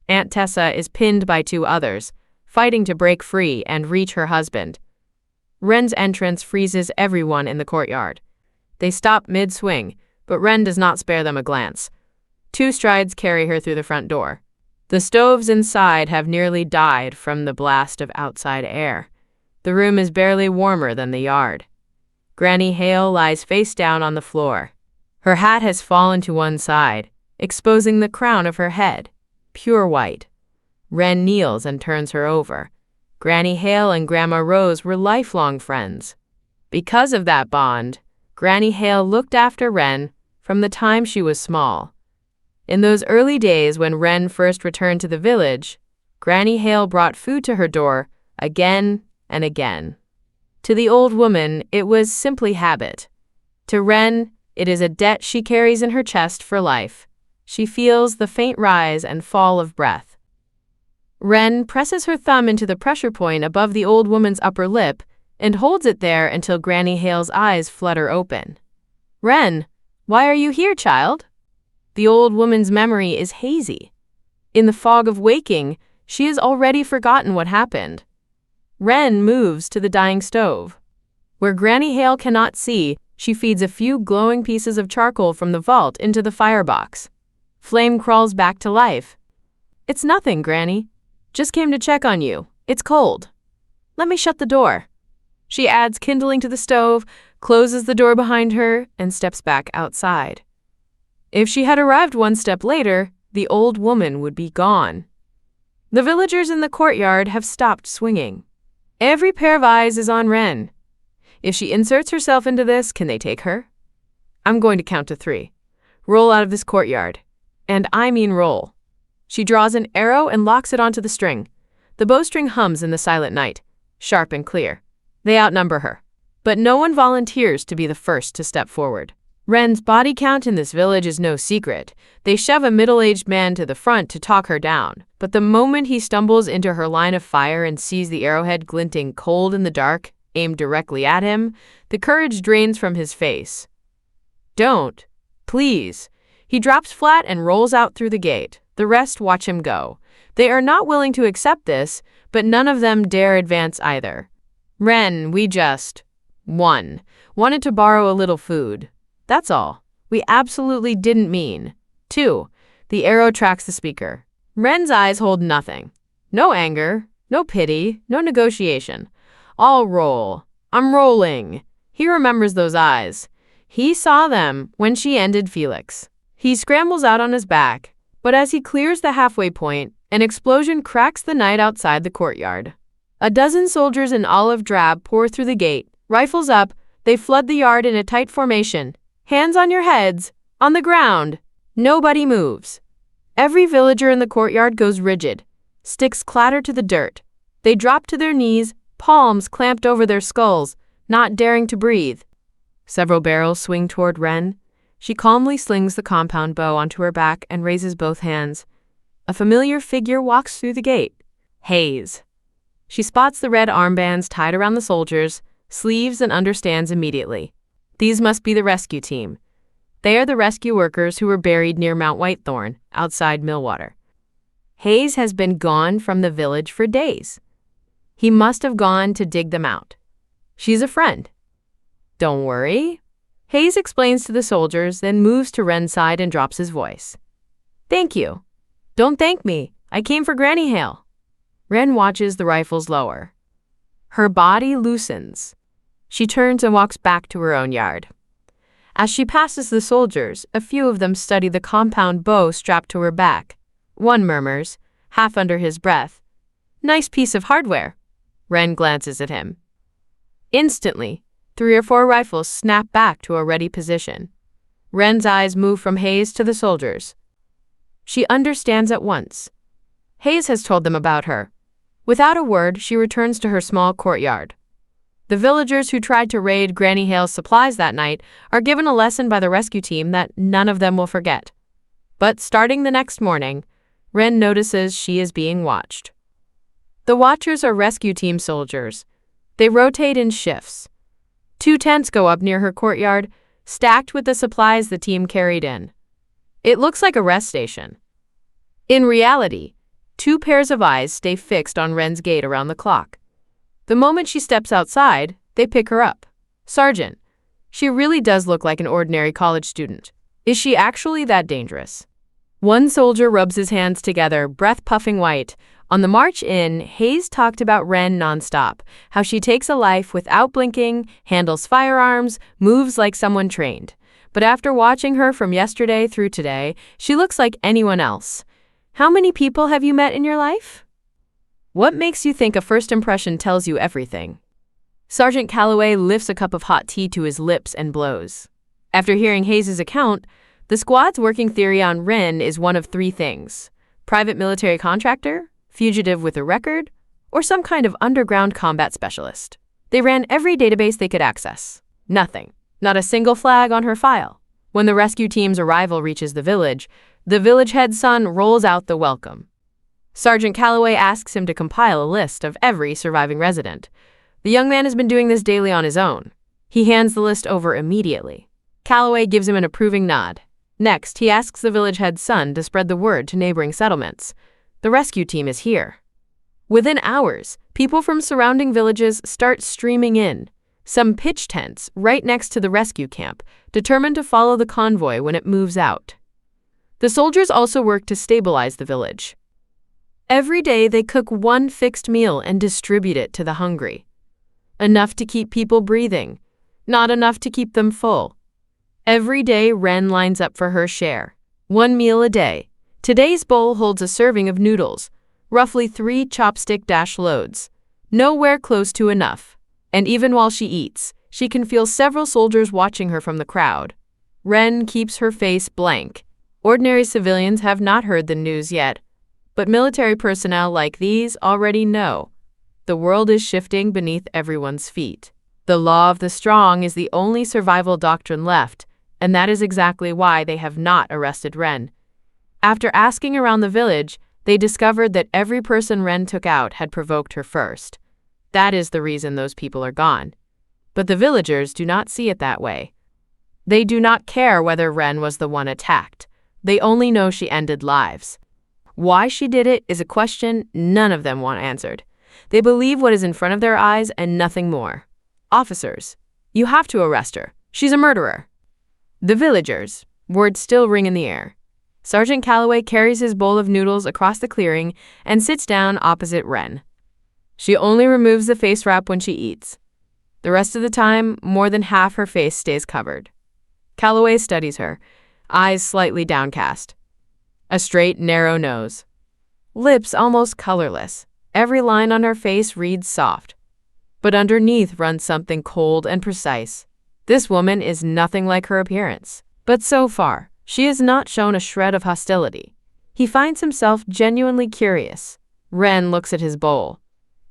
Aunt Tessa is pinned by 2 others, fighting to break free and reach her husband. Wren's entrance freezes everyone in the courtyard. They stop mid-swing, but Wren does not spare them a glance. 2 strides carry her through the front door. The stoves inside have nearly died from the blast of outside air. The room is barely warmer than the yard. Granny Hale lies face down on the floor. Her hat has fallen to one side, exposing the crown of her head, pure white. Wren kneels and turns her over. Granny Hale and Grandma Rose were lifelong friends. Because of that bond, Granny Hale looked after Wren from the time she was small. In those early days when Wren first returned to the village, Granny Hale brought food to her door again and again. To the old woman, it was simply habit. To Wren, it is a debt she carries in her chest for life. She feels the faint rise and fall of breath. Wren presses her thumb into the pressure point above the old woman's upper lip and holds it there until Granny Hale's eyes flutter open. "Wren, why are you here, child?" The old woman's memory is hazy. In the fog of waking, she has already forgotten what happened. Wren moves to the dying stove. Where Granny Hale cannot see, she feeds a few glowing pieces of charcoal from the vault into the firebox. Flame crawls back to life. "It's nothing, Granny. Just came to check on you. It's cold. Let me shut the door." She adds kindling to the stove, closes the door behind her, and steps back outside. If she had arrived 1 step later, the old woman would be gone. The villagers in the courtyard have stopped swinging. Every pair of eyes is on Wren. If she inserts herself into this, can they take her? I'm going to count to 3. Roll out of this courtyard. And I mean roll. She draws an arrow and locks it onto the string. The bowstring hums in the silent night, sharp and clear. They outnumber her. But no one volunteers to be the first to step forward. Wren's body count in this village is no secret. They shove a middle-aged man to the front to talk her down. But the moment he stumbles into her line of fire and sees the arrowhead glinting cold in the dark, aimed directly at him, the courage drains from his face. "Don't. Please." He drops flat and rolls out through the gate. The rest watch him go. They are not willing to accept this, but none of them dare advance either. "Wren, we just wanted to borrow a little food. That's all. We absolutely didn't mean to." The arrow tracks the speaker. Wren's eyes hold nothing. No anger, no pity, no negotiation. "I'll roll. I'm rolling." He remembers those eyes. He saw them when she ended Felix. He scrambles out on his back, but as he clears the halfway point, an explosion cracks the night outside the courtyard. A dozen soldiers in olive drab pour through the gate. Rifles up, they flood the yard in a tight formation. Hands on your heads, on the ground. Nobody moves. Every villager in the courtyard goes rigid. Sticks clatter to the dirt. They drop to their knees, palms clamped over their skulls, not daring to breathe. Several barrels swing toward Wren. She calmly slings the compound bow onto her back and raises both hands. A familiar figure walks through the gate. Hayes. She spots the red armbands tied around the soldiers, sleeves, and understands immediately. These must be the rescue team. They are the rescue workers who were buried near Mount Whitethorn, outside Millwater. Hayes has been gone from the village for days. He must have gone to dig them out. She's a friend. "Don't worry." Hayes explains to the soldiers, then moves to Wren's side and drops his voice. "Thank you." "Don't thank me. I came for Granny Hale." Wren watches the rifles lower. Her body loosens. She turns and walks back to her own yard. As she passes the soldiers, a few of them study the compound bow strapped to her back. One murmurs, half under his breath, "Nice piece of hardware." Wren glances at him. Instantly, 3 or 4 rifles snap back to a ready position. Wren's eyes move from Hayes to the soldiers. She understands at once. Hayes has told them about her. Without a word, she returns to her small courtyard. The villagers who tried to raid Granny Hale's supplies that night are given a lesson by the rescue team that none of them will forget. But starting the next morning, Wren notices she is being watched. The watchers are rescue team soldiers. They rotate in shifts. 2 tents go up near her courtyard, stacked with the supplies the team carried in. It looks like a rest station. In reality, 2 pairs of eyes stay fixed on Wren's gate around the clock. The moment she steps outside, they pick her up. Sergeant, she really does look like an ordinary college student. Is she actually that dangerous? One soldier rubs his hands together, breath puffing white. On the march in, Hayes talked about Wren nonstop, how she takes a life without blinking, handles firearms, moves like someone trained. But after watching her from yesterday through today, she looks like anyone else. How many people have you met in your life? What makes you think a first impression tells you everything? Sergeant Calloway lifts a cup of hot tea to his lips and blows. After hearing Hayes' account, the squad's working theory on Wren is one of 3 things: private military contractor, fugitive with a record, or some kind of underground combat specialist. They ran every database they could access. Nothing. Not a single flag on her file. When the rescue team's arrival reaches the village head's son rolls out the welcome. Sergeant Calloway asks him to compile a list of every surviving resident. The young man has been doing this daily on his own. He hands the list over immediately. Calloway gives him an approving nod. Next, he asks the village head's son to spread the word to neighboring settlements. The rescue team is here. Within hours, people from surrounding villages start streaming in. Some pitch tents right next to the rescue camp, determined to follow the convoy when it moves out. The soldiers also work to stabilize the village. Every day they cook one fixed meal and distribute it to the hungry. Enough to keep people breathing, not enough to keep them full. Every day Wren lines up for her share. 1 meal a day. Today's bowl holds a serving of noodles, roughly 3 chopstick-loads. Nowhere close to enough. And even while she eats, she can feel several soldiers watching her from the crowd. Wren keeps her face blank. Ordinary civilians have not heard the news yet, but military personnel like these already know. The world is shifting beneath everyone's feet. The law of the strong is the only survival doctrine left, and that is exactly why they have not arrested Wren. After asking around the village, they discovered that every person Wren took out had provoked her first. That is the reason those people are gone. But the villagers do not see it that way. They do not care whether Wren was the one attacked. They only know she ended lives. Why she did it is a question none of them want answered. They believe what is in front of their eyes and nothing more. Officers, you have to arrest her. She's a murderer. The villagers, words still ring in the air. Sergeant Calloway carries his bowl of noodles across the clearing and sits down opposite Wren. She only removes the face wrap when she eats. The rest of the time, more than half her face stays covered. Calloway studies her, eyes slightly downcast. A straight, narrow nose. Lips almost colorless. Every line on her face reads soft. But underneath runs something cold and precise. This woman is nothing like her appearance. But so far, she has not shown a shred of hostility. He finds himself genuinely curious. Wren looks at his bowl.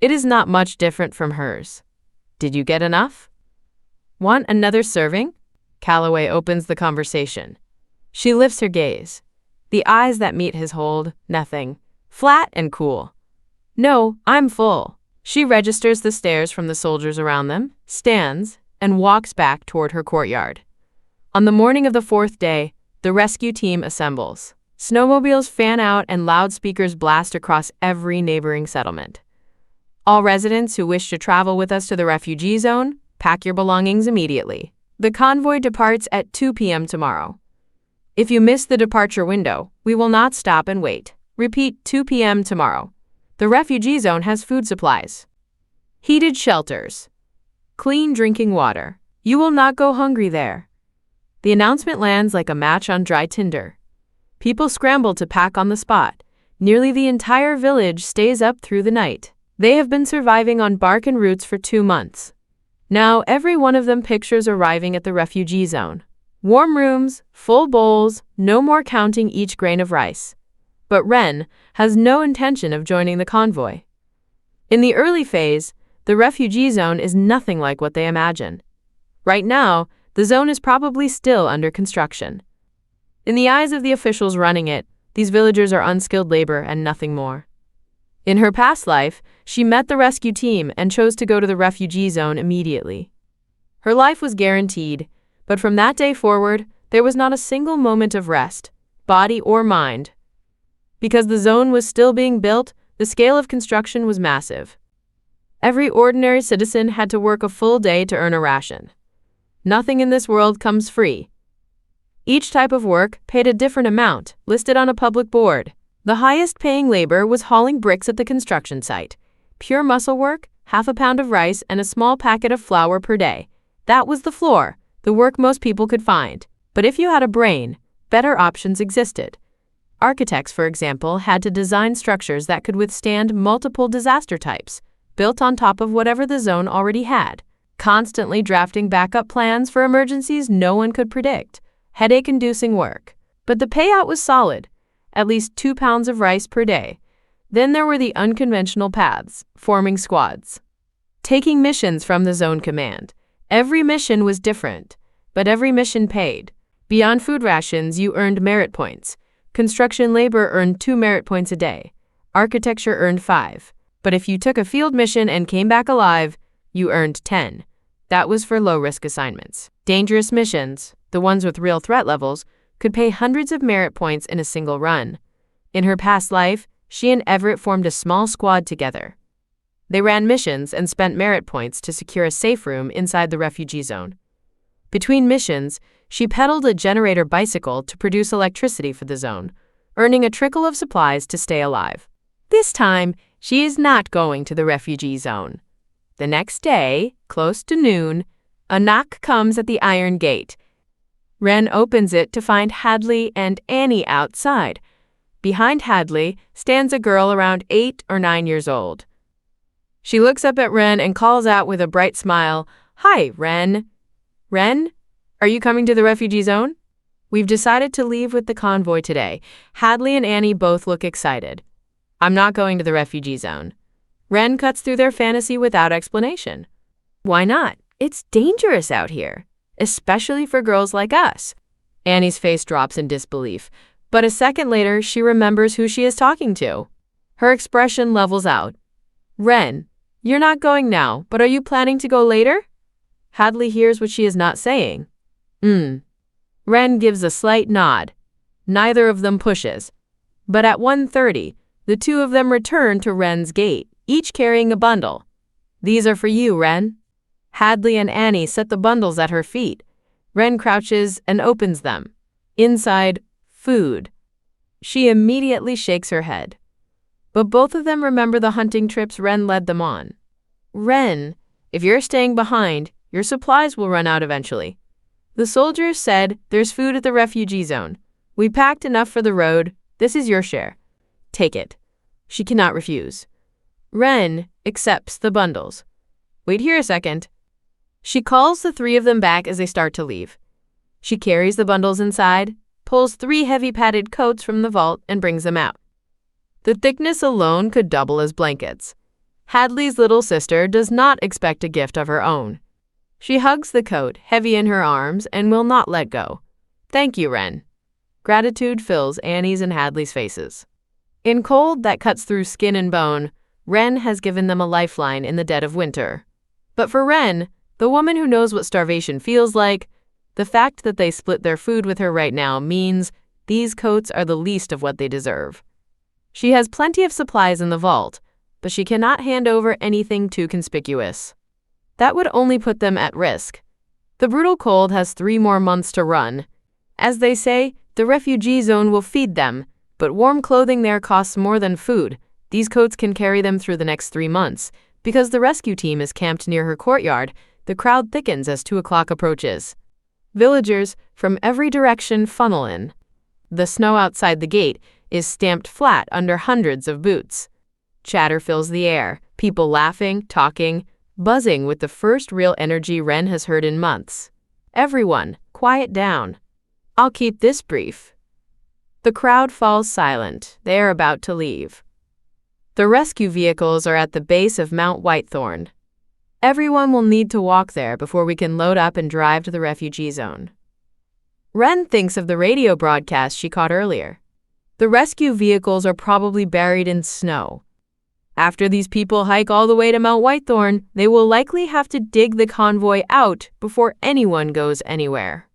It is not much different from hers. Did you get enough? Want another serving? Calloway opens the conversation. She lifts her gaze. The eyes that meet his hold, nothing. Flat and cool. No, I'm full. She registers the stares from the soldiers around them, stands, and walks back toward her courtyard. On the morning of the 4th day, the rescue team assembles. Snowmobiles fan out and loudspeakers blast across every neighboring settlement. All residents who wish to travel with us to the refugee zone, pack your belongings immediately. The convoy departs at 2 p.m. tomorrow. If you miss the departure window, we will not stop and wait. Repeat, 2 p.m. tomorrow. The refugee zone has food supplies. Heated shelters. Clean drinking water. You will not go hungry there. The announcement lands like a match on dry tinder. People scramble to pack on the spot. Nearly the entire village stays up through the night. They have been surviving on bark and roots for 2 months. Now every one of them pictures arriving at the refugee zone. Warm rooms, full bowls, no more counting each grain of rice. But Wren has no intention of joining the convoy. In the early phase, the refugee zone is nothing like what they imagine. Right now, the zone is probably still under construction. In the eyes of the officials running it, these villagers are unskilled labor and nothing more. In her past life, she met the rescue team and chose to go to the refugee zone immediately. Her life was guaranteed, but from that day forward, there was not a single moment of rest, body or mind. Because the zone was still being built, the scale of construction was massive. Every ordinary citizen had to work a full day to earn a ration. Nothing in this world comes free. Each type of work paid a different amount, listed on a public board. The highest paying labor was hauling bricks at the construction site. Pure muscle work, half a pound of rice, and a small packet of flour per day. That was the floor, the work most people could find. But if you had a brain, better options existed. Architects, for example, had to design structures that could withstand multiple disaster types, built on top of whatever the zone already had, constantly drafting backup plans for emergencies no one could predict. Headache-inducing work. But the payout was solid, at least 2 pounds of rice per day. Then there were the unconventional paths, forming squads. Taking missions from the zone command. Every mission was different, but every mission paid. Beyond food rations, you earned merit points. Construction labor earned 2 merit points a day. Architecture earned 5. But if you took a field mission and came back alive, you earned 10. That was for low-risk assignments. Dangerous missions, the ones with real threat levels, could pay hundreds of merit points in a single run. In her past life, she and Everett formed a small squad together. They ran missions and spent merit points to secure a safe room inside the refugee zone. Between missions, she pedaled a generator bicycle to produce electricity for the zone, earning a trickle of supplies to stay alive. This time, she is not going to the refugee zone. The next day, close to noon, a knock comes at the iron gate. Wren opens it to find Hadley and Annie outside. Behind Hadley stands a girl around 8 or 9 years old. She looks up at Wren and calls out with a bright smile, "Hi, Wren." "Wren, are you coming to the refugee zone?" "We've decided to leave with the convoy today." Hadley and Annie both look excited. "I'm not going to the refugee zone." Wren cuts through their fantasy without explanation. "Why not? It's dangerous out here, especially for girls like us." Annie's face drops in disbelief, but a second later she remembers who she is talking to. Her expression levels out. "Wren, you're not going now, but are you planning to go later?" Hadley hears what she is not saying. Wren gives a slight nod. Neither of them pushes. But at 1:30, the two of them return to Wren's gate, each carrying a bundle. "These are for you, Wren." Hadley and Annie set the bundles at her feet. Wren crouches and opens them. Inside, food. She immediately shakes her head. But both of them remember the hunting trips Wren led them on. "Wren, if you're staying behind, your supplies will run out eventually. The soldiers said there's food at the refugee zone. We packed enough for the road. This is your share. Take it." She cannot refuse. Wren accepts the bundles. "Wait here a second." She calls the three of them back as they start to leave. She carries the bundles inside, pulls 3 heavy padded coats from the vault, and brings them out. The thickness alone could double as blankets. Hadley's little sister does not expect a gift of her own. She hugs the coat, heavy in her arms, and will not let go. "Thank you, Wren." Gratitude fills Annie's and Hadley's faces. In cold that cuts through skin and bone, Wren has given them a lifeline in the dead of winter. But for Wren, the woman who knows what starvation feels like, the fact that they split their food with her right now means these coats are the least of what they deserve. She has plenty of supplies in the vault, but she cannot hand over anything too conspicuous. That would only put them at risk. The brutal cold has 3 more months to run. As they say, the refugee zone will feed them, but warm clothing there costs more than food. These coats can carry them through the next 3 months. Because the rescue team is camped near her courtyard, the crowd thickens as 2 o'clock approaches. Villagers from every direction funnel in. The snow outside the gate is stamped flat under hundreds of boots. Chatter fills the air, people laughing, talking, buzzing with the first real energy Wren has heard in months. "Everyone, quiet down. I'll keep this brief." The crowd falls silent. They are about to leave. The rescue vehicles are at the base of Mount Whitethorn. Everyone will need to walk there before we can load up and drive to the refugee zone. Wren thinks of the radio broadcast she caught earlier. The rescue vehicles are probably buried in snow. After these people hike all the way to Mount Whitethorn, they will likely have to dig the convoy out before anyone goes anywhere.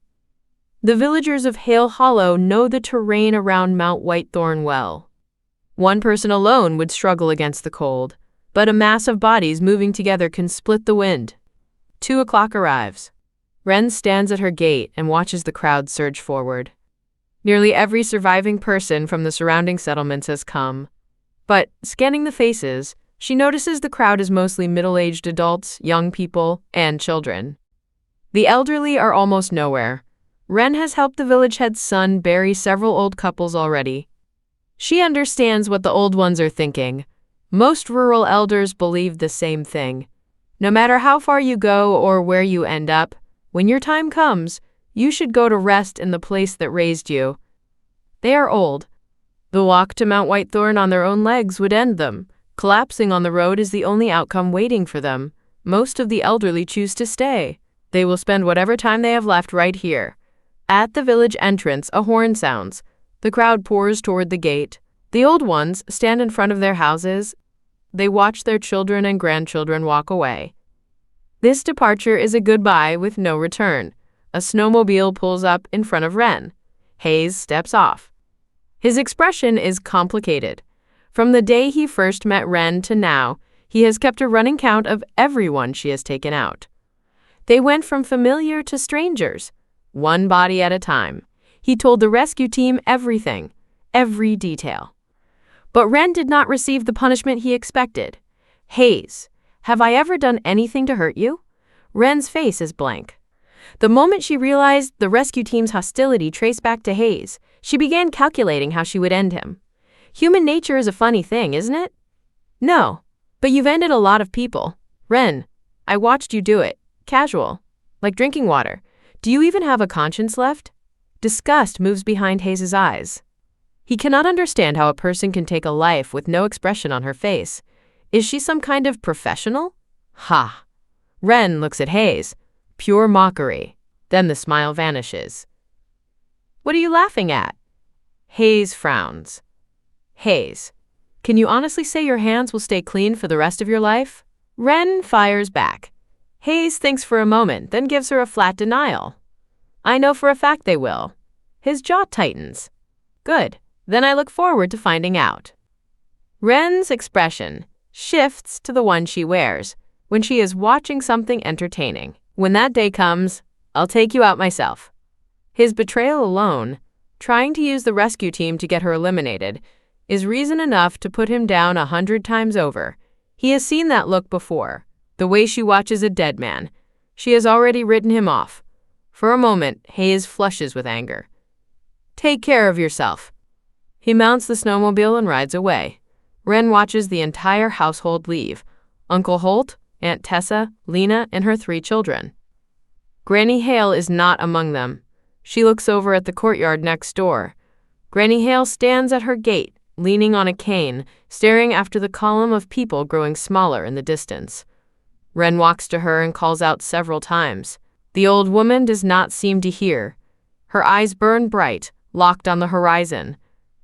The villagers of Hale Hollow know the terrain around Mount Whitethorn well. One person alone would struggle against the cold, but a mass of bodies moving together can split the wind. 2 o'clock arrives. Wren stands at her gate and watches the crowd surge forward. Nearly every surviving person from the surrounding settlements has come. But, scanning the faces, she notices the crowd is mostly middle-aged adults, young people, and children. The elderly are almost nowhere. Wren has helped the village head's son bury several old couples already. She understands what the old ones are thinking. Most rural elders believe the same thing. No matter how far you go or where you end up, when your time comes, you should go to rest in the place that raised you. They are old. The walk to Mount Whitethorn on their own legs would end them. Collapsing on the road is the only outcome waiting for them. Most of the elderly choose to stay. They will spend whatever time they have left right here. At the village entrance, a horn sounds. The crowd pours toward the gate. The old ones stand in front of their houses. They watch their children and grandchildren walk away. This departure is a goodbye with no return. A snowmobile pulls up in front of Wren. Hayes steps off. His expression is complicated. From the day he first met Wren to now, he has kept a running count of everyone she has taken out. They went from familiar to strangers, one body at a time. He told the rescue team everything, every detail. But Wren did not receive the punishment he expected. Hayes, have I ever done anything to hurt you? Wren's face is blank. The moment she realized the rescue team's hostility traced back to Hayes, she began calculating how she would end him. Human nature is a funny thing, isn't it? No, but you've ended a lot of people. Wren, I watched you do it. Casual. Like drinking water. Do you even have a conscience left? Disgust moves behind Hayes' eyes. He cannot understand how a person can take a life with no expression on her face. Is she some kind of professional? Ha! Wren looks at Hayes. Pure mockery. Then the smile vanishes. What are you laughing at? Hayes frowns. Hayes, can you honestly say your hands will stay clean for the rest of your life? Wren fires back. Hayes thinks for a moment, then gives her a flat denial. I know for a fact they will. His jaw tightens. Good. Then I look forward to finding out. Wren's expression shifts to the one she wears when she is watching something entertaining. When that day comes, I'll take you out myself. His betrayal alone, trying to use the rescue team to get her eliminated, is reason enough to put him down 100 times over. He has seen that look before, the way she watches a dead man. She has already written him off. For a moment, Hayes flushes with anger. Take care of yourself. He mounts the snowmobile and rides away. Wren watches the entire household leave. Uncle Holt, Aunt Tessa, Lena, and her 3 children. Granny Hale is not among them. She looks over at the courtyard next door. Granny Hale stands at her gate, leaning on a cane, staring after the column of people growing smaller in the distance. Wren walks to her and calls out several times. The old woman does not seem to hear. Her eyes burn bright, locked on the horizon.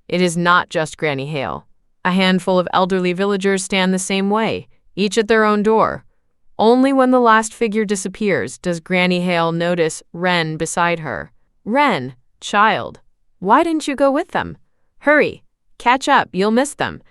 It is not just Granny Hale. A handful of elderly villagers stand the same way, each at their own door. Only when the last figure disappears does Granny Hale notice Wren beside her. Wren, child, why didn't you go with them? Hurry, catch up, you'll miss them.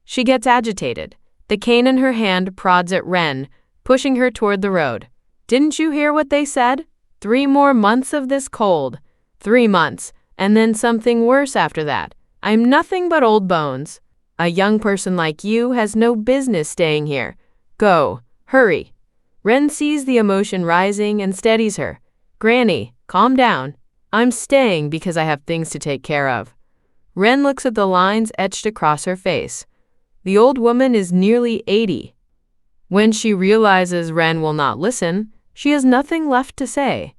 She gets agitated. The cane in her hand prods at Wren, pushing her toward the road. Didn't you hear what they said? 3 more months of this cold. 3 months, and then something worse after that. I'm nothing but old bones. A young person like you has no business staying here. Go, hurry. Wren sees the emotion rising and steadies her. Granny, calm down. I'm staying because I have things to take care of. Wren looks at the lines etched across her face. The old woman is nearly 80. When she realizes Wren will not listen, she has nothing left to say.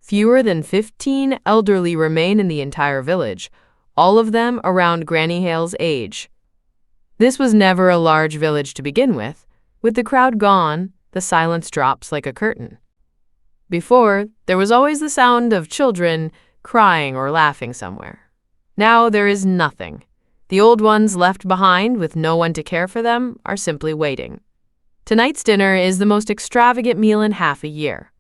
Fewer than 15 elderly remain in the entire village, all of them around Granny Hale's age. This was never a large village to begin with. With the crowd gone, the silence drops like a curtain. Before, there was always the sound of children crying or laughing somewhere. Now there is nothing. The old ones left behind with no one to care for them are simply waiting. Tonight's dinner is the most extravagant meal in half a year.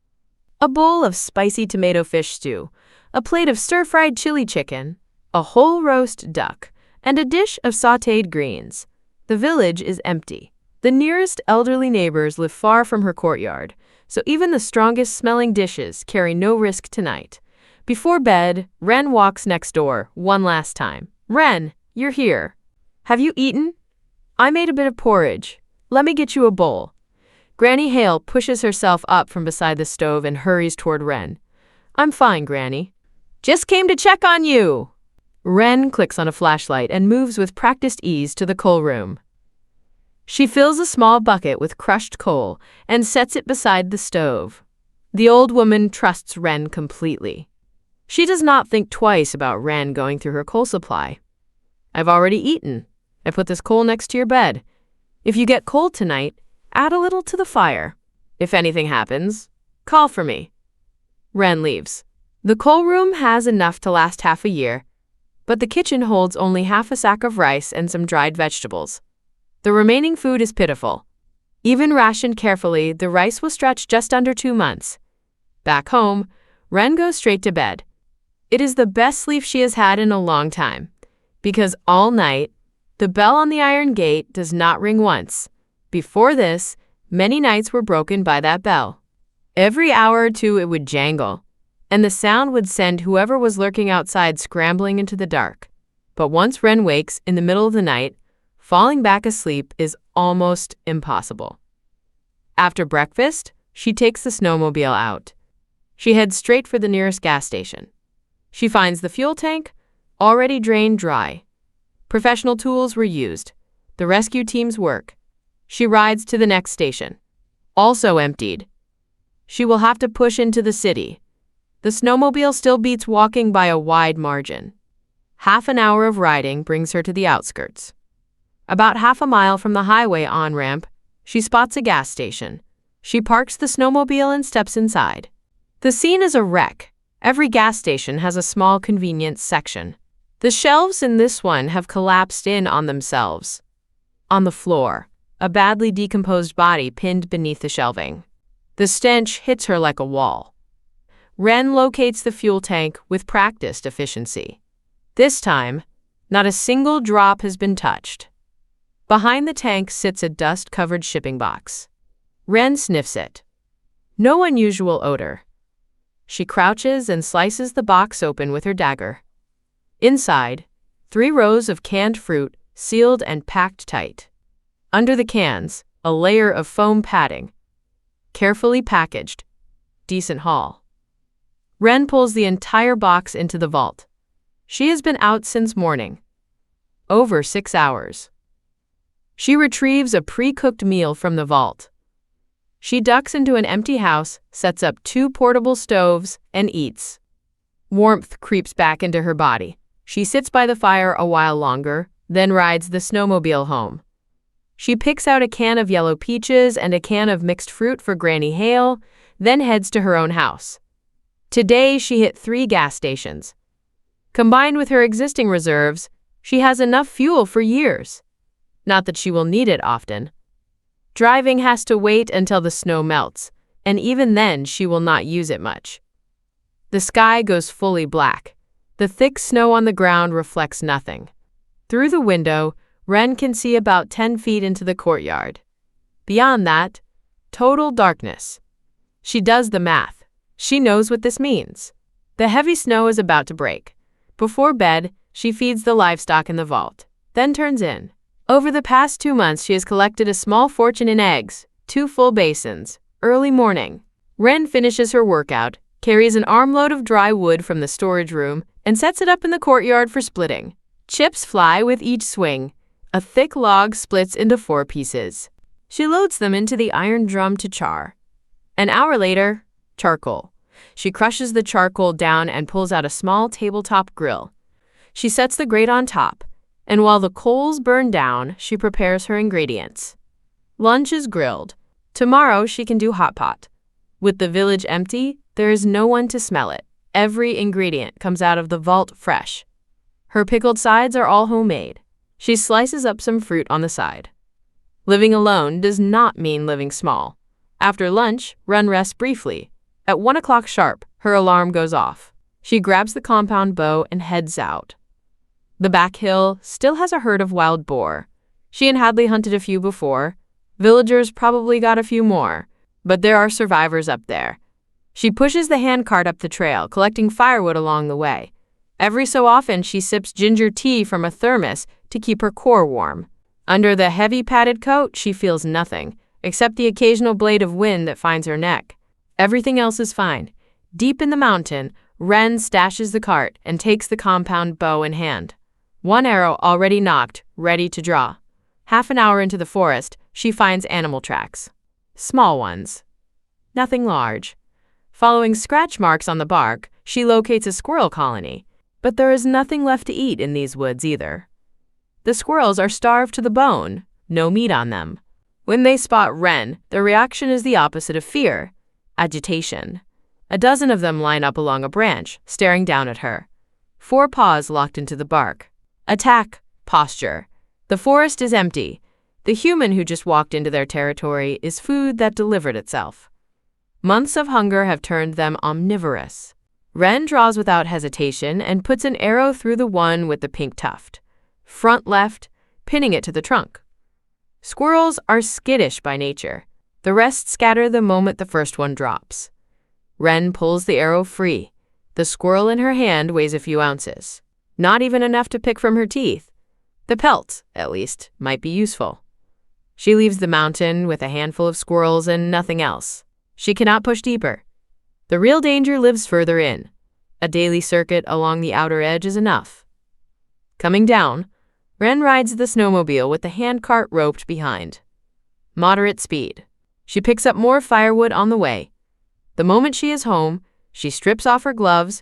A bowl of spicy tomato fish stew, a plate of stir-fried chili chicken, a whole roast duck, and a dish of sautéed greens. The village is empty. The nearest elderly neighbors live far from her courtyard, so even the strongest smelling dishes carry no risk tonight. Before bed, Wren walks next door one last time. "Wren, you're here. Have you eaten? I made a bit of porridge. Let me get you a bowl." Granny Hale pushes herself up from beside the stove and hurries toward Wren. "I'm fine, Granny. Just came to check on you." Wren clicks on a flashlight and moves with practiced ease to the coal room. She fills a small bucket with crushed coal and sets it beside the stove. The old woman trusts Wren completely. She does not think twice about Wren going through her coal supply. "I've already eaten. I put this coal next to your bed. If you get cold tonight, add a little to the fire. If anything happens, call for me." Wren leaves. The coal room has enough to last half a year, but the kitchen holds only half a sack of rice and some dried vegetables. The remaining food is pitiful. Even rationed carefully, the rice will stretch just under 2 months. Back home, Wren goes straight to bed. It is the best sleep she has had in a long time, because all night, the bell on the iron gate does not ring once. Before this, many nights were broken by that bell. Every hour or two it would jangle, and the sound would send whoever was lurking outside scrambling into the dark. But once Wren wakes in the middle of the night, falling back asleep is almost impossible. After breakfast, she takes the snowmobile out. She heads straight for the nearest gas station. She finds the fuel tank, already drained dry. Professional tools were used. The rescue team's work. She rides to the next station. Also emptied. She will have to push into the city. The snowmobile still beats walking by a wide margin. Half an hour of riding brings her to the outskirts. About half a mile from the highway on-ramp, she spots a gas station. She parks the snowmobile and steps inside. The scene is a wreck. Every gas station has a small convenience section. The shelves in this one have collapsed in on themselves. On the floor, a badly decomposed body pinned beneath the shelving. The stench hits her like a wall. Wren locates the fuel tank with practiced efficiency. This time, not a single drop has been touched. Behind the tank sits a dust-covered shipping box. Wren sniffs it. No unusual odor. She crouches and slices the box open with her dagger. Inside, 3 rows of canned fruit, sealed and packed tight. Under the cans, a layer of foam padding. Carefully packaged. Decent haul. Wren pulls the entire box into the vault. She has been out since morning. Over 6 hours. She retrieves a pre-cooked meal from the vault. She ducks into an empty house, sets up 2 portable stoves, and eats. Warmth creeps back into her body. She sits by the fire a while longer, then rides the snowmobile home. She picks out a can of yellow peaches and a can of mixed fruit for Granny Hale, then heads to her own house. Today, she hit 3 gas stations. Combined with her existing reserves, she has enough fuel for years. Not that she will need it often. Driving has to wait until the snow melts, and even then she will not use it much. The sky goes fully black. The thick snow on the ground reflects nothing. Through the window, Wren can see about 10 feet into the courtyard. Beyond that, total darkness. She does the math. She knows what this means. The heavy snow is about to break. Before bed, she feeds the livestock in the vault, then turns in. Over the past 2 months, she has collected a small fortune in eggs, 2 full basins. Early morning. Wren finishes her workout, carries an armload of dry wood from the storage room, and sets it up in the courtyard for splitting. Chips fly with each swing. A thick log splits into 4 pieces. She loads them into the iron drum to char. An hour later, charcoal. She crushes the charcoal down and pulls out a small tabletop grill. She sets the grate on top, and while the coals burn down, she prepares her ingredients. Lunch is grilled. Tomorrow she can do hot pot. With the village empty, there is no one to smell it. Every ingredient comes out of the vault fresh. Her pickled sides are all homemade. She slices up some fruit on the side. Living alone does not mean living small. After lunch, Wren rests briefly. At 1 o'clock sharp, her alarm goes off. She grabs the compound bow and heads out. The back hill still has a herd of wild boar. She and Hadley hunted a few before. Villagers probably got a few more, but there are survivors up there. She pushes the handcart up the trail, collecting firewood along the way. Every so often, she sips ginger tea from a thermos to keep her core warm. Under the heavy padded coat, she feels nothing, except the occasional blade of wind that finds her neck. Everything else is fine. Deep in the mountain, Wren stashes the cart and takes the compound bow in hand. One arrow already nocked, ready to draw. Half an hour into the forest, she finds animal tracks. Small ones. Nothing large. Following scratch marks on the bark, she locates a squirrel colony. But there is nothing left to eat in these woods either. The squirrels are starved to the bone, no meat on them. When they spot Wren, their reaction is the opposite of fear, agitation. A dozen of them line up along a branch, staring down at her. 4 paws locked into the bark. Attack, posture. The forest is empty. The human who just walked into their territory is food that delivered itself. Months of hunger have turned them omnivorous. Wren draws without hesitation and puts an arrow through the one with the pink tuft. Front left, pinning it to the trunk. Squirrels are skittish by nature. The rest scatter the moment the first one drops. Wren pulls the arrow free. The squirrel in her hand weighs a few ounces. Not even enough to pick from her teeth. The pelt, at least, might be useful. She leaves the mountain with a handful of squirrels and nothing else. She cannot push deeper. The real danger lives further in. A daily circuit along the outer edge is enough. Coming down, Wren rides the snowmobile with the handcart roped behind. Moderate speed. She picks up more firewood on the way. The moment she is home, she strips off her gloves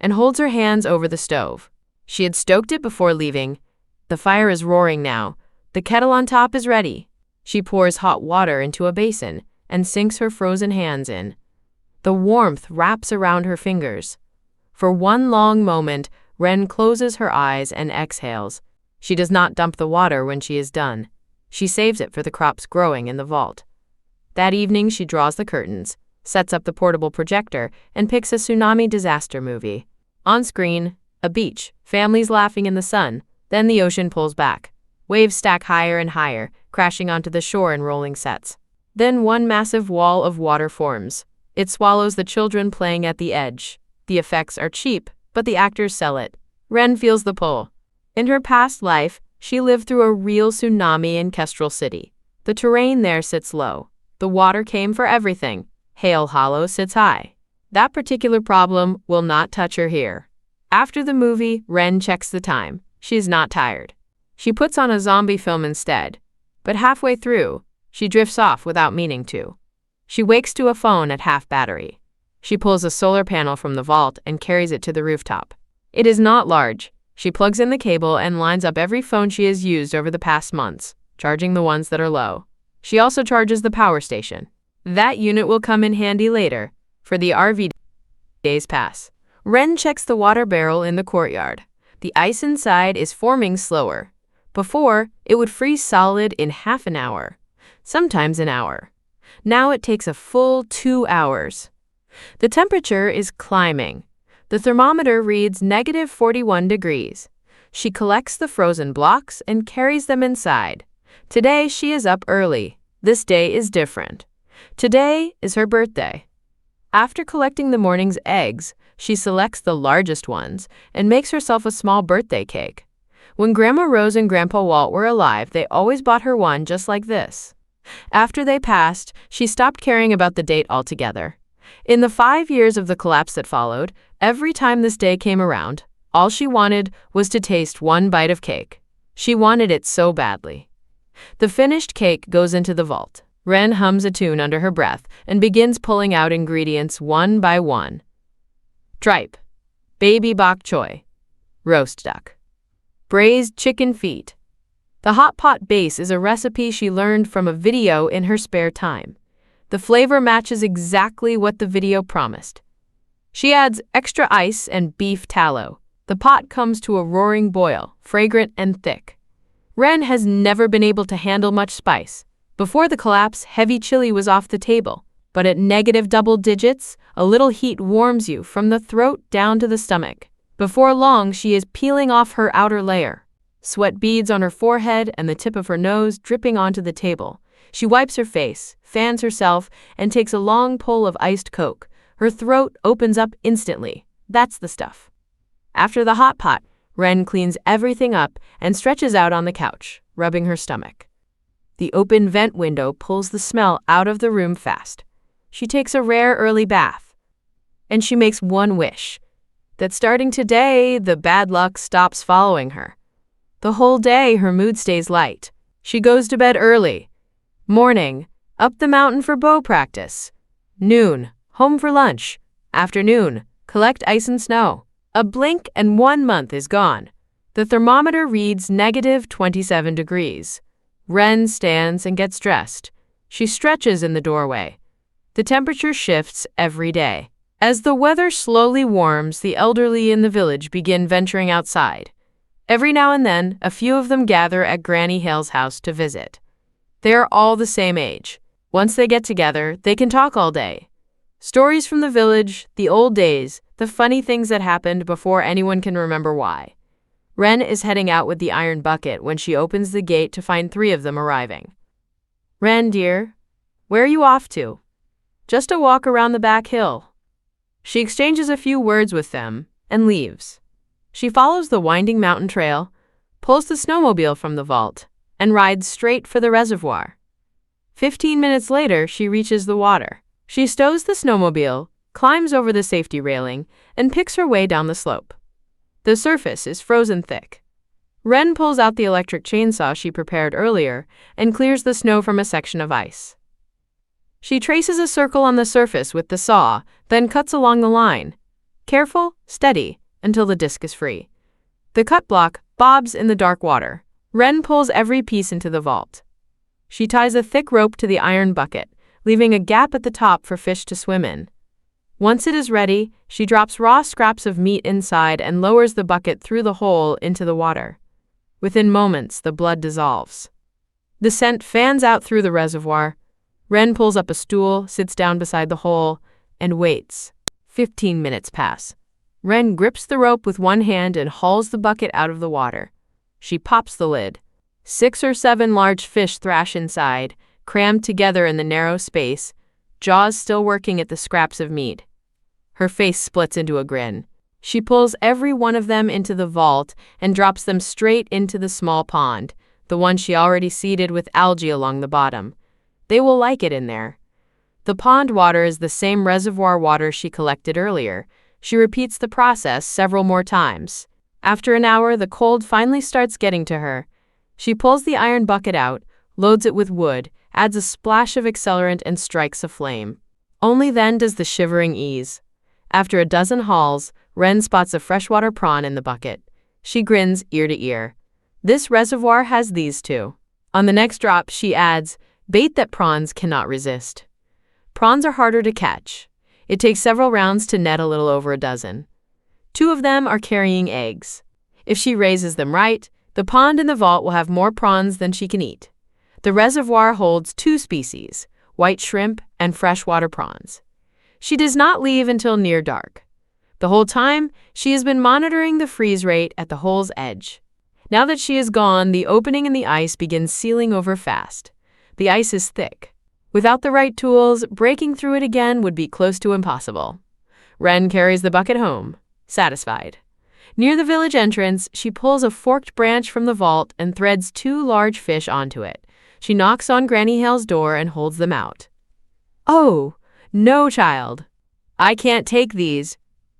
and holds her hands over the stove. She had stoked it before leaving. The fire is roaring now. The kettle on top is ready. She pours hot water into a basin and sinks her frozen hands in. The warmth wraps around her fingers. For one long moment, Wren closes her eyes and exhales. She does not dump the water when she is done. She saves it for the crops growing in the vault. That evening, she draws the curtains, sets up the portable projector, and picks a tsunami disaster movie. On screen, a beach, families laughing in the sun. Then the ocean pulls back. Waves stack higher and higher, crashing onto the shore in rolling sets. Then one massive wall of water forms. It swallows the children playing at the edge. The effects are cheap, but the actors sell it. Wren feels the pull. In her past life, she lived through a real tsunami in Kestrel City. The terrain there sits low. The water came for everything. Hale Hollow sits high. That particular problem will not touch her here. After the movie, Wren checks the time. She is not tired. She puts on a zombie film instead. But halfway through, she drifts off without meaning to. She wakes to a phone at half battery. She pulls a solar panel from the vault and carries it to the rooftop. It is not large. She plugs in the cable and lines up every phone she has used over the past months, charging the ones that are low. She also charges the power station. That unit will come in handy later, for the RV days pass. Wren checks the water barrel in the courtyard. The ice inside is forming slower. Before, it would freeze solid in half an hour, sometimes an hour. Now it takes a full 2 hours. The temperature is climbing. The thermometer reads -41 degrees. She collects the frozen blocks and carries them inside. Today she is up early. This day is different. Today is her birthday. After collecting the morning's eggs, she selects the largest ones and makes herself a small birthday cake. When Grandma Rose and Grandpa Walt were alive, they always bought her one just like this. After they passed, she stopped caring about the date altogether. In the 5 years of the collapse that followed, every time this day came around, all she wanted was to taste one bite of cake. She wanted it so badly. The finished cake goes into the vault. Wren hums a tune under her breath and begins pulling out ingredients one by one. Tripe, baby bok choy, roast duck, braised chicken feet. The hot pot base is a recipe she learned from a video in her spare time. The flavor matches exactly what the video promised. She adds extra ice and beef tallow. The pot comes to a roaring boil, fragrant and thick. Wren has never been able to handle much spice. Before the collapse, heavy chili was off the table. But at negative double digits, a little heat warms you from the throat down to the stomach. Before long, she is peeling off her outer layer. Sweat beads on her forehead and the tip of her nose dripping onto the table. She wipes her face, fans herself, and takes a long pull of iced Coke. Her throat opens up instantly. That's the stuff. After the hot pot, Wren cleans everything up and stretches out on the couch, rubbing her stomach. The open vent window pulls the smell out of the room fast. She takes a rare early bath. And she makes one wish, that starting today, the bad luck stops following her. The whole day, her mood stays light. She goes to bed early. Morning, up the mountain for bow practice. Noon, home for lunch. Afternoon, collect ice and snow. A blink and 1 month is gone. The thermometer reads negative 27 degrees. Wren stands and gets dressed. She stretches in the doorway. The temperature shifts every day. As the weather slowly warms, the elderly in the village begin venturing outside. Every now and then, a few of them gather at Granny Hale's house to visit. They are all the same age. Once they get together, they can talk all day. Stories from the village, the old days, the funny things that happened before anyone can remember why. Wren is heading out with the iron bucket when she opens the gate to find 3 of them arriving. "Wren, dear, where are you off to?" "Just a walk around the back hill." She exchanges a few words with them and leaves. She follows the winding mountain trail, pulls the snowmobile from the vault, and rides straight for the reservoir. 15 minutes later, she reaches the water. She stows the snowmobile, climbs over the safety railing, and picks her way down the slope. The surface is frozen thick. Wren pulls out the electric chainsaw she prepared earlier and clears the snow from a section of ice. She traces a circle on the surface with the saw, then cuts along the line. Careful, steady, until the disc is free. The cut block bobs in the dark water. Wren pulls every piece into the vault. She ties a thick rope to the iron bucket, leaving a gap at the top for fish to swim in. Once it is ready, she drops raw scraps of meat inside and lowers the bucket through the hole into the water. Within moments, the blood dissolves. The scent fans out through the reservoir. Wren pulls up a stool, sits down beside the hole, and waits. 15 minutes pass. Wren grips the rope with one hand and hauls the bucket out of the water. She pops the lid. 6 or 7 large fish thrash inside, crammed together in the narrow space, jaws still working at the scraps of meat. Her face splits into a grin. She pulls every one of them into the vault and drops them straight into the small pond, the one she already seeded with algae along the bottom. They will like it in there. The pond water is the same reservoir water she collected earlier. She repeats the process several more times. After an hour, the cold finally starts getting to her. She pulls the iron bucket out, loads it with wood, adds a splash of accelerant and strikes a flame. Only then does the shivering ease. After a dozen hauls, Wren spots a freshwater prawn in the bucket. She grins ear to ear. This reservoir has these too. On the next drop, she adds, bait that prawns cannot resist. Prawns are harder to catch. It takes several rounds to net a little over a dozen. 2 of them are carrying eggs. If she raises them right, the pond in the vault will have more prawns than she can eat. The reservoir holds 2 species, white shrimp and freshwater prawns. She does not leave until near dark. The whole time, she has been monitoring the freeze rate at the hole's edge. Now that she is gone, the opening in the ice begins sealing over fast. The ice is thick. Without the right tools, breaking through it again would be close to impossible. Wren carries the bucket home, satisfied. Near the village entrance, she pulls a forked branch from the vault and threads 2 large fish onto it. She knocks on Granny Hale's door and holds them out. "Oh, no, child. I can't take these.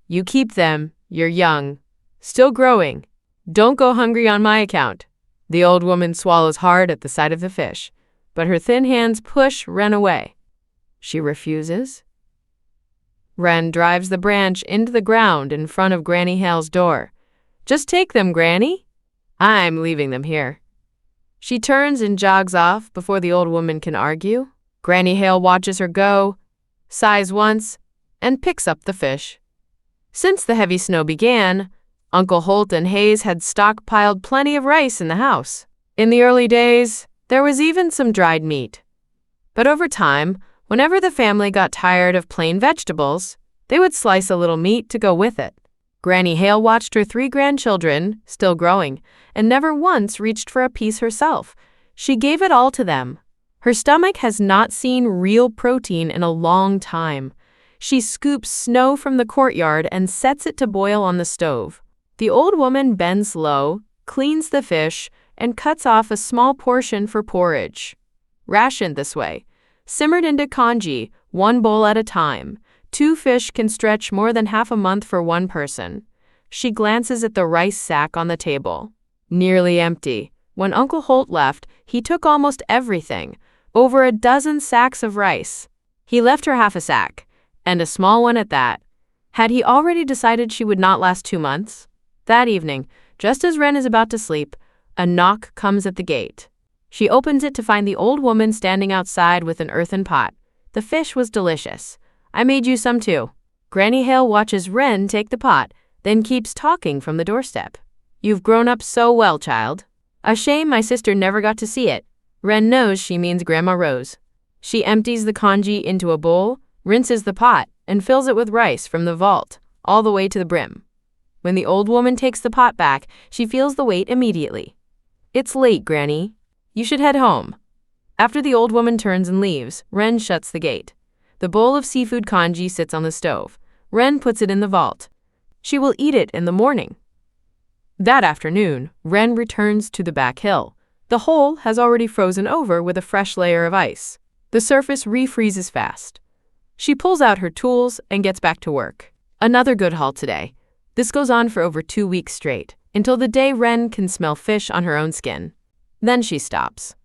You keep them. You're young. Still growing. Don't go hungry on my account." The old woman swallows hard at the sight of the fish, but her thin hands push Wren away. She refuses. Wren drives the branch into the ground in front of Granny Hale's door. "Just take them, Granny. I'm leaving them here." She turns and jogs off before the old woman can argue. Granny Hale watches her go, sighs once, and picks up the fish. Since the heavy snow began, Uncle Holt and Hayes had stockpiled plenty of rice in the house. In the early days, there was even some dried meat. But over time, whenever the family got tired of plain vegetables, they would slice a little meat to go with it. Granny Hale watched her 3 grandchildren, still growing, and never once reached for a piece herself. She gave it all to them. Her stomach has not seen real protein in a long time. She scoops snow from the courtyard and sets it to boil on the stove. The old woman bends low, cleans the fish, and cuts off a small portion for porridge. Rationed this way, simmered into congee, 1 bowl at a time. 2 fish can stretch more than half a month for 1 person. She glances at the rice sack on the table. Nearly empty. When Uncle Holt left, he took almost everything, over a dozen sacks of rice. He left her half a sack, and a small one at that. Had he already decided she would not last 2 months? That evening, just as Wren is about to sleep, a knock comes at the gate. She opens it to find the old woman standing outside with an earthen pot. The fish was delicious. I made you some too. Granny Hale watches Wren take the pot, then keeps talking from the doorstep. You've grown up so well, child. A shame my sister never got to see it. Wren knows she means Grandma Rose. She empties the congee into a bowl, rinses the pot, and fills it with rice from the vault, all the way to the brim. When the old woman takes the pot back, she feels the weight immediately. It's late, Granny. You should head home. After the old woman turns and leaves, Wren shuts the gate. The bowl of seafood congee sits on the stove. Wren puts it in the vault. She will eat it in the morning. That afternoon, Wren returns to the back hill. The hole has already frozen over with a fresh layer of ice. The surface refreezes fast. She pulls out her tools and gets back to work. Another good haul today. This goes on for over 2 weeks straight, until the day Wren can smell fish on her own skin. Then she stops.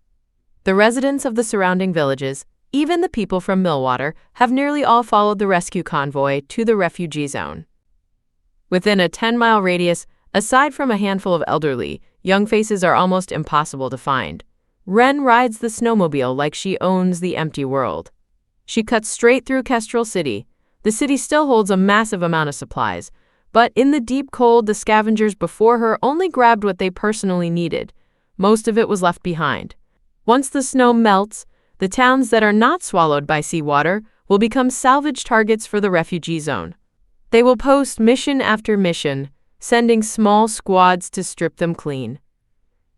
The residents of the surrounding villages, even the people from Millwater, have nearly all followed the rescue convoy to the refugee zone. Within a 10-mile radius, aside from a handful of elderly, young faces are almost impossible to find. Wren rides the snowmobile like she owns the empty world. She cuts straight through Kestrel City. The city still holds a massive amount of supplies, but in the deep cold, the scavengers before her only grabbed what they personally needed. Most of it was left behind. Once the snow melts, the towns that are not swallowed by seawater will become salvage targets for the refugee zone. They will post mission after mission, sending small squads to strip them clean.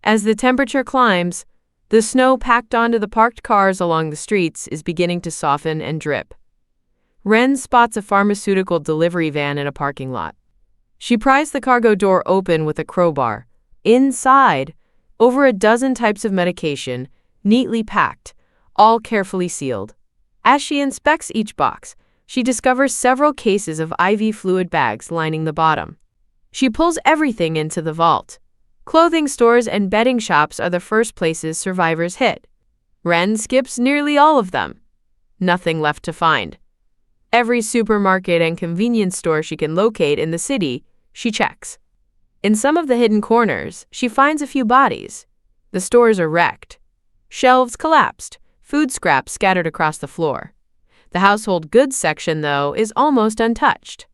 As the temperature climbs, the snow packed onto the parked cars along the streets is beginning to soften and drip. Wren spots a pharmaceutical delivery van in a parking lot. She pries the cargo door open with a crowbar. Inside, over a dozen types of medication, neatly packed, all carefully sealed. As she inspects each box, she discovers several cases of IV fluid bags lining the bottom. She pulls everything into the vault. Clothing stores and bedding shops are the first places survivors hit. Wren skips nearly all of them. Nothing left to find. Every supermarket and convenience store she can locate in the city, she checks. In some of the hidden corners, she finds a few bodies. The stores are wrecked. Shelves collapsed, food scraps scattered across the floor. The household goods section, though, is almost untouched.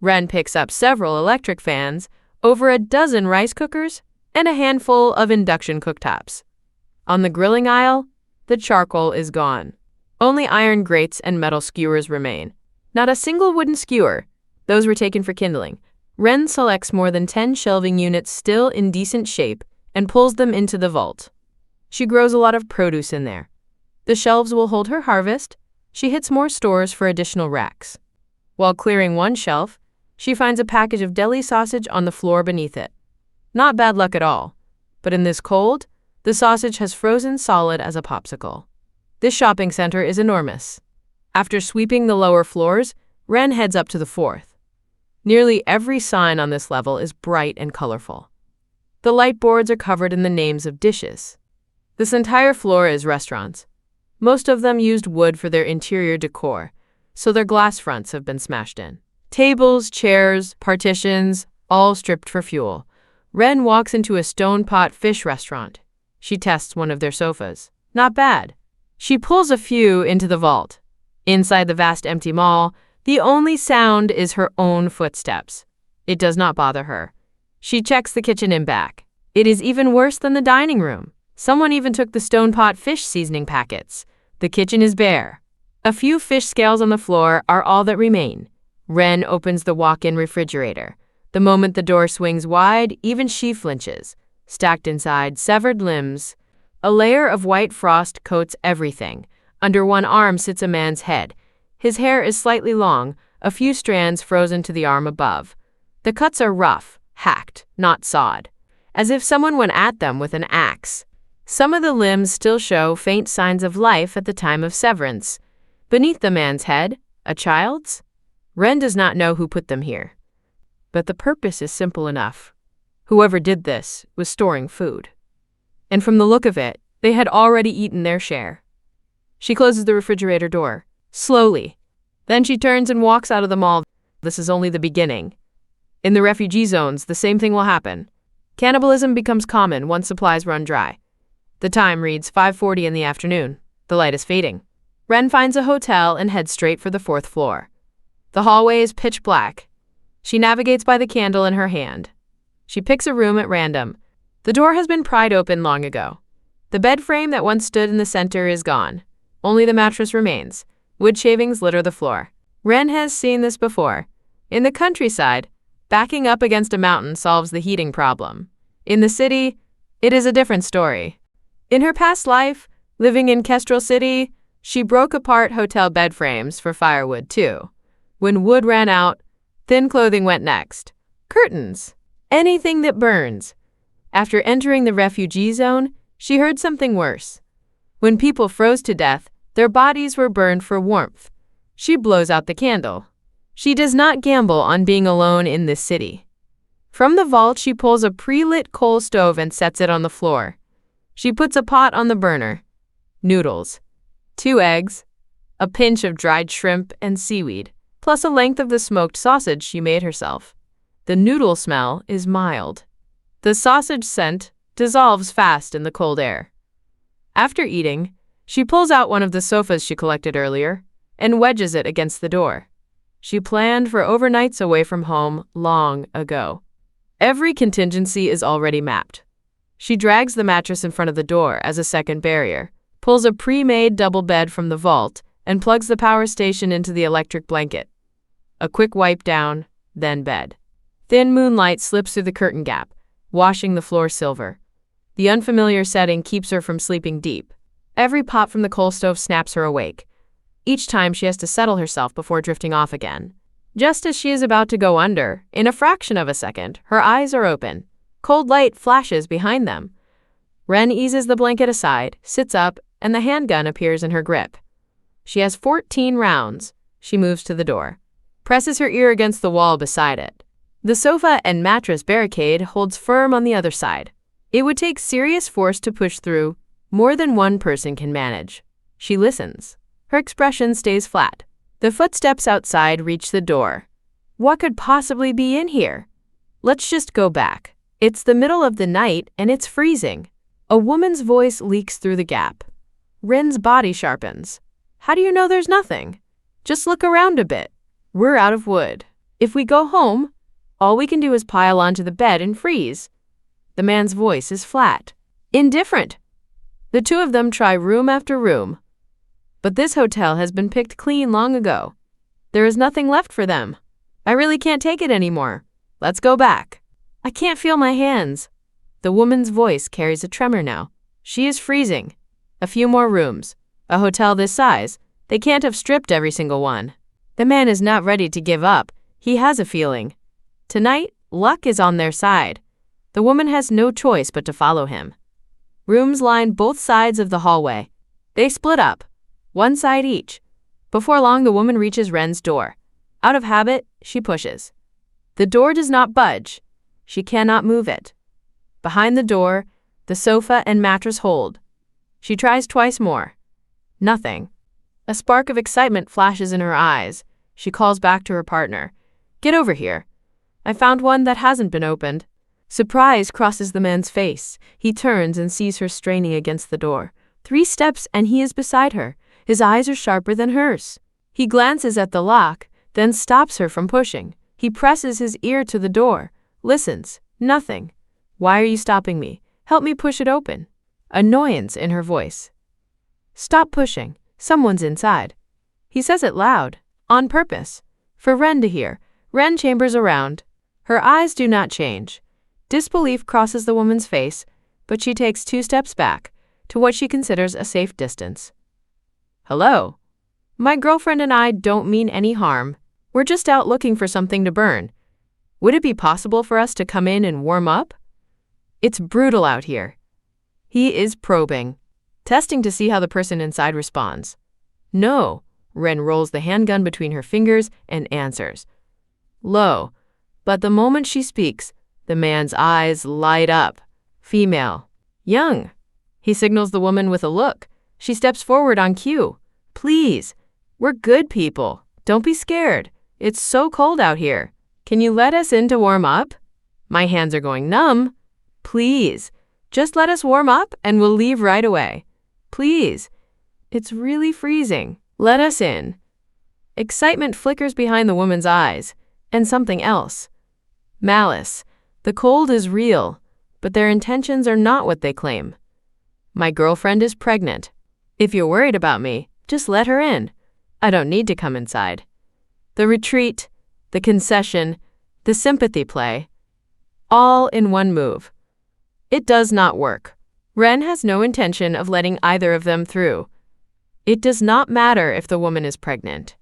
Wren picks up several electric fans, over a dozen rice cookers, and a handful of induction cooktops. On the grilling aisle, the charcoal is gone. Only iron grates and metal skewers remain. Not a single wooden skewer. Those were taken for kindling. Wren selects more than 10 shelving units still in decent shape and pulls them into the vault. She grows a lot of produce in there. The shelves will hold her harvest. She hits more stores for additional racks. While clearing one shelf, she finds a package of deli sausage on the floor beneath it. Not bad luck at all, but in this cold, the sausage has frozen solid as a popsicle. This shopping center is enormous. After sweeping the lower floors, Wren heads up to the 4th. Nearly every sign on this level is bright and colorful. The light boards are covered in the names of dishes. This entire floor is restaurants. Most of them used wood for their interior decor, so their glass fronts have been smashed in. Tables, chairs, partitions, all stripped for fuel. Wren walks into a stone pot fish restaurant. She tests one of their sofas. Not bad. She pulls a few into the vault. Inside the vast empty mall, the only sound is her own footsteps. It does not bother her. She checks the kitchen and back. It is even worse than the dining room. Someone even took the stone pot fish seasoning packets. The kitchen is bare. A few fish scales on the floor are all that remain. Wren opens the walk-in refrigerator. The moment the door swings wide, even she flinches. Stacked inside, severed limbs. A layer of white frost coats everything. Under one arm sits a man's head. His hair is slightly long, a few strands frozen to the arm above. The cuts are rough, hacked, not sawed, as if someone went at them with an axe. Some of the limbs still show faint signs of life at the time of severance. Beneath the man's head, a child's? Wren does not know who put them here. But the purpose is simple enough. Whoever did this was storing food. And from the look of it, they had already eaten their share. She closes the refrigerator door, slowly. Then she turns and walks out of the mall. This is only the beginning. In the refugee zones, the same thing will happen. Cannibalism becomes common once supplies run dry. The time reads 5:40 in the afternoon. The light is fading. Wren finds a hotel and heads straight for the 4th floor. The hallway is pitch black. She navigates by the candle in her hand. She picks a room at random. The door has been pried open long ago. The bed frame that once stood in the center is gone. Only the mattress remains. Wood shavings litter the floor. Wren has seen this before. In the countryside, backing up against a mountain solves the heating problem. In the city, it is a different story. In her past life, living in Kestrel City, she broke apart hotel bed frames for firewood too. When wood ran out, thin clothing went next. Curtains. Anything that burns. After entering the refugee zone, she heard something worse. When people froze to death, their bodies were burned for warmth. She blows out the candle. She does not gamble on being alone in this city. From the vault, she pulls a pre-lit coal stove and sets it on the floor. She puts a pot on the burner. Noodles. 2 eggs. A pinch of dried shrimp and seaweed, plus a length of the smoked sausage she made herself. The noodle smell is mild. The sausage scent dissolves fast in the cold air. After eating, she pulls out one of the sofas she collected earlier and wedges it against the door. She planned for overnights away from home long ago. Every contingency is already mapped. She drags the mattress in front of the door as a second barrier, pulls a pre-made double bed from the vault, and plugs the power station into the electric blanket. A quick wipe down, then bed. Thin moonlight slips through the curtain gap, washing the floor silver. The unfamiliar setting keeps her from sleeping deep. Every pop from the coal stove snaps her awake. Each time she has to settle herself before drifting off again. Just as she is about to go under, in a fraction of a second, her eyes are open. Cold light flashes behind them. Wren eases the blanket aside, sits up, and the handgun appears in her grip. She has 14 rounds. She moves to the door, presses her ear against the wall beside it. The sofa and mattress barricade holds firm on the other side. It would take serious force to push through. More than one person can manage. She listens. Her expression stays flat. The footsteps outside reach the door. What could possibly be in here? Let's just go back. It's the middle of the night and it's freezing. A woman's voice leaks through the gap. Wren's body sharpens. How do you know there's nothing? Just look around a bit. We're out of wood. If we go home, all we can do is pile onto the bed and freeze. The man's voice is flat, indifferent. The two of them try room after room. But this hotel has been picked clean long ago. There is nothing left for them. I really can't take it anymore. Let's go back. I can't feel my hands. The woman's voice carries a tremor now. She is freezing. A few more rooms. A hotel this size. They can't have stripped every single one. The man is not ready to give up. He has a feeling. Tonight, luck is on their side. The woman has no choice but to follow him. Rooms line both sides of the hallway. They split up, one side each. Before long, the woman reaches Wren's door. Out of habit, she pushes. The door does not budge. She cannot move it. Behind the door, the sofa and mattress hold. She tries twice more. Nothing. A spark of excitement flashes in her eyes. She calls back to her partner. Get over here. I found one that hasn't been opened. Surprise crosses the man's face. He turns and sees her straining against the door, 3 steps and he is beside her. His eyes are sharper than hers. He glances at the lock, then stops her from pushing. He presses his ear to the door, listens. Nothing. Why are you stopping me? Help me push it open. Annoyance in her voice. Stop pushing. Someone's inside. He says it loud, on purpose, for Wren to hear. Wren chambers around. Her eyes do not change. Disbelief crosses the woman's face, but she takes 2 steps back, to what she considers a safe distance. Hello. My girlfriend and I don't mean any harm. We're just out looking for something to burn. Would it be possible for us to come in and warm up? It's brutal out here. He is probing, testing to see how the person inside responds. No. Wren rolls the handgun between her fingers and answers. Low. But the moment she speaks, the man's eyes light up. Female. Young. He signals the woman with a look. She steps forward on cue. Please. We're good people. Don't be scared. It's so cold out here. Can you let us in to warm up? My hands are going numb. Please. Just let us warm up and we'll leave right away. Please. It's really freezing. Let us in. Excitement flickers behind the woman's eyes, and something else. Malice. The cold is real, but their intentions are not what they claim. My girlfriend is pregnant. If you're worried about me, just let her in. I don't need to come inside. The retreat, the concession, the sympathy play, all in one move. It does not work. Wren has no intention of letting either of them through. It does not matter if the woman is pregnant.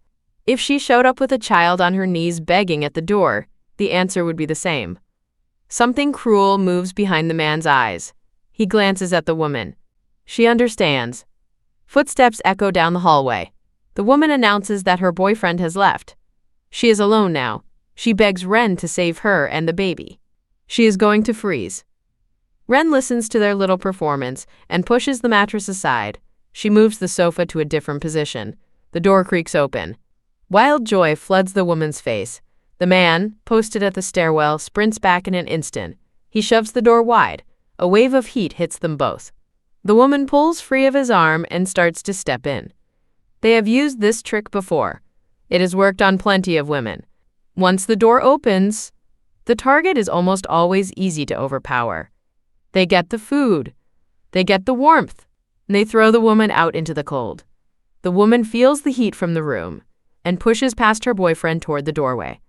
If she showed up with a child on her knees begging at the door, the answer would be the same. Something cruel moves behind the man's eyes. He glances at the woman. She understands. Footsteps echo down the hallway. The woman announces that her boyfriend has left. She is alone now. She begs Wren to save her and the baby. She is going to freeze. Wren listens to their little performance and pushes the mattress aside. She moves the sofa to a different position. The door creaks open. Wild joy floods the woman's face. The man, posted at the stairwell, sprints back in an instant. He shoves the door wide. A wave of heat hits them both. The woman pulls free of his arm and starts to step in. They have used this trick before. It has worked on plenty of women. Once the door opens, the target is almost always easy to overpower. They get the food. They get the warmth. They throw the woman out into the cold. The woman feels the heat from the room and pushes past her boyfriend toward the doorway.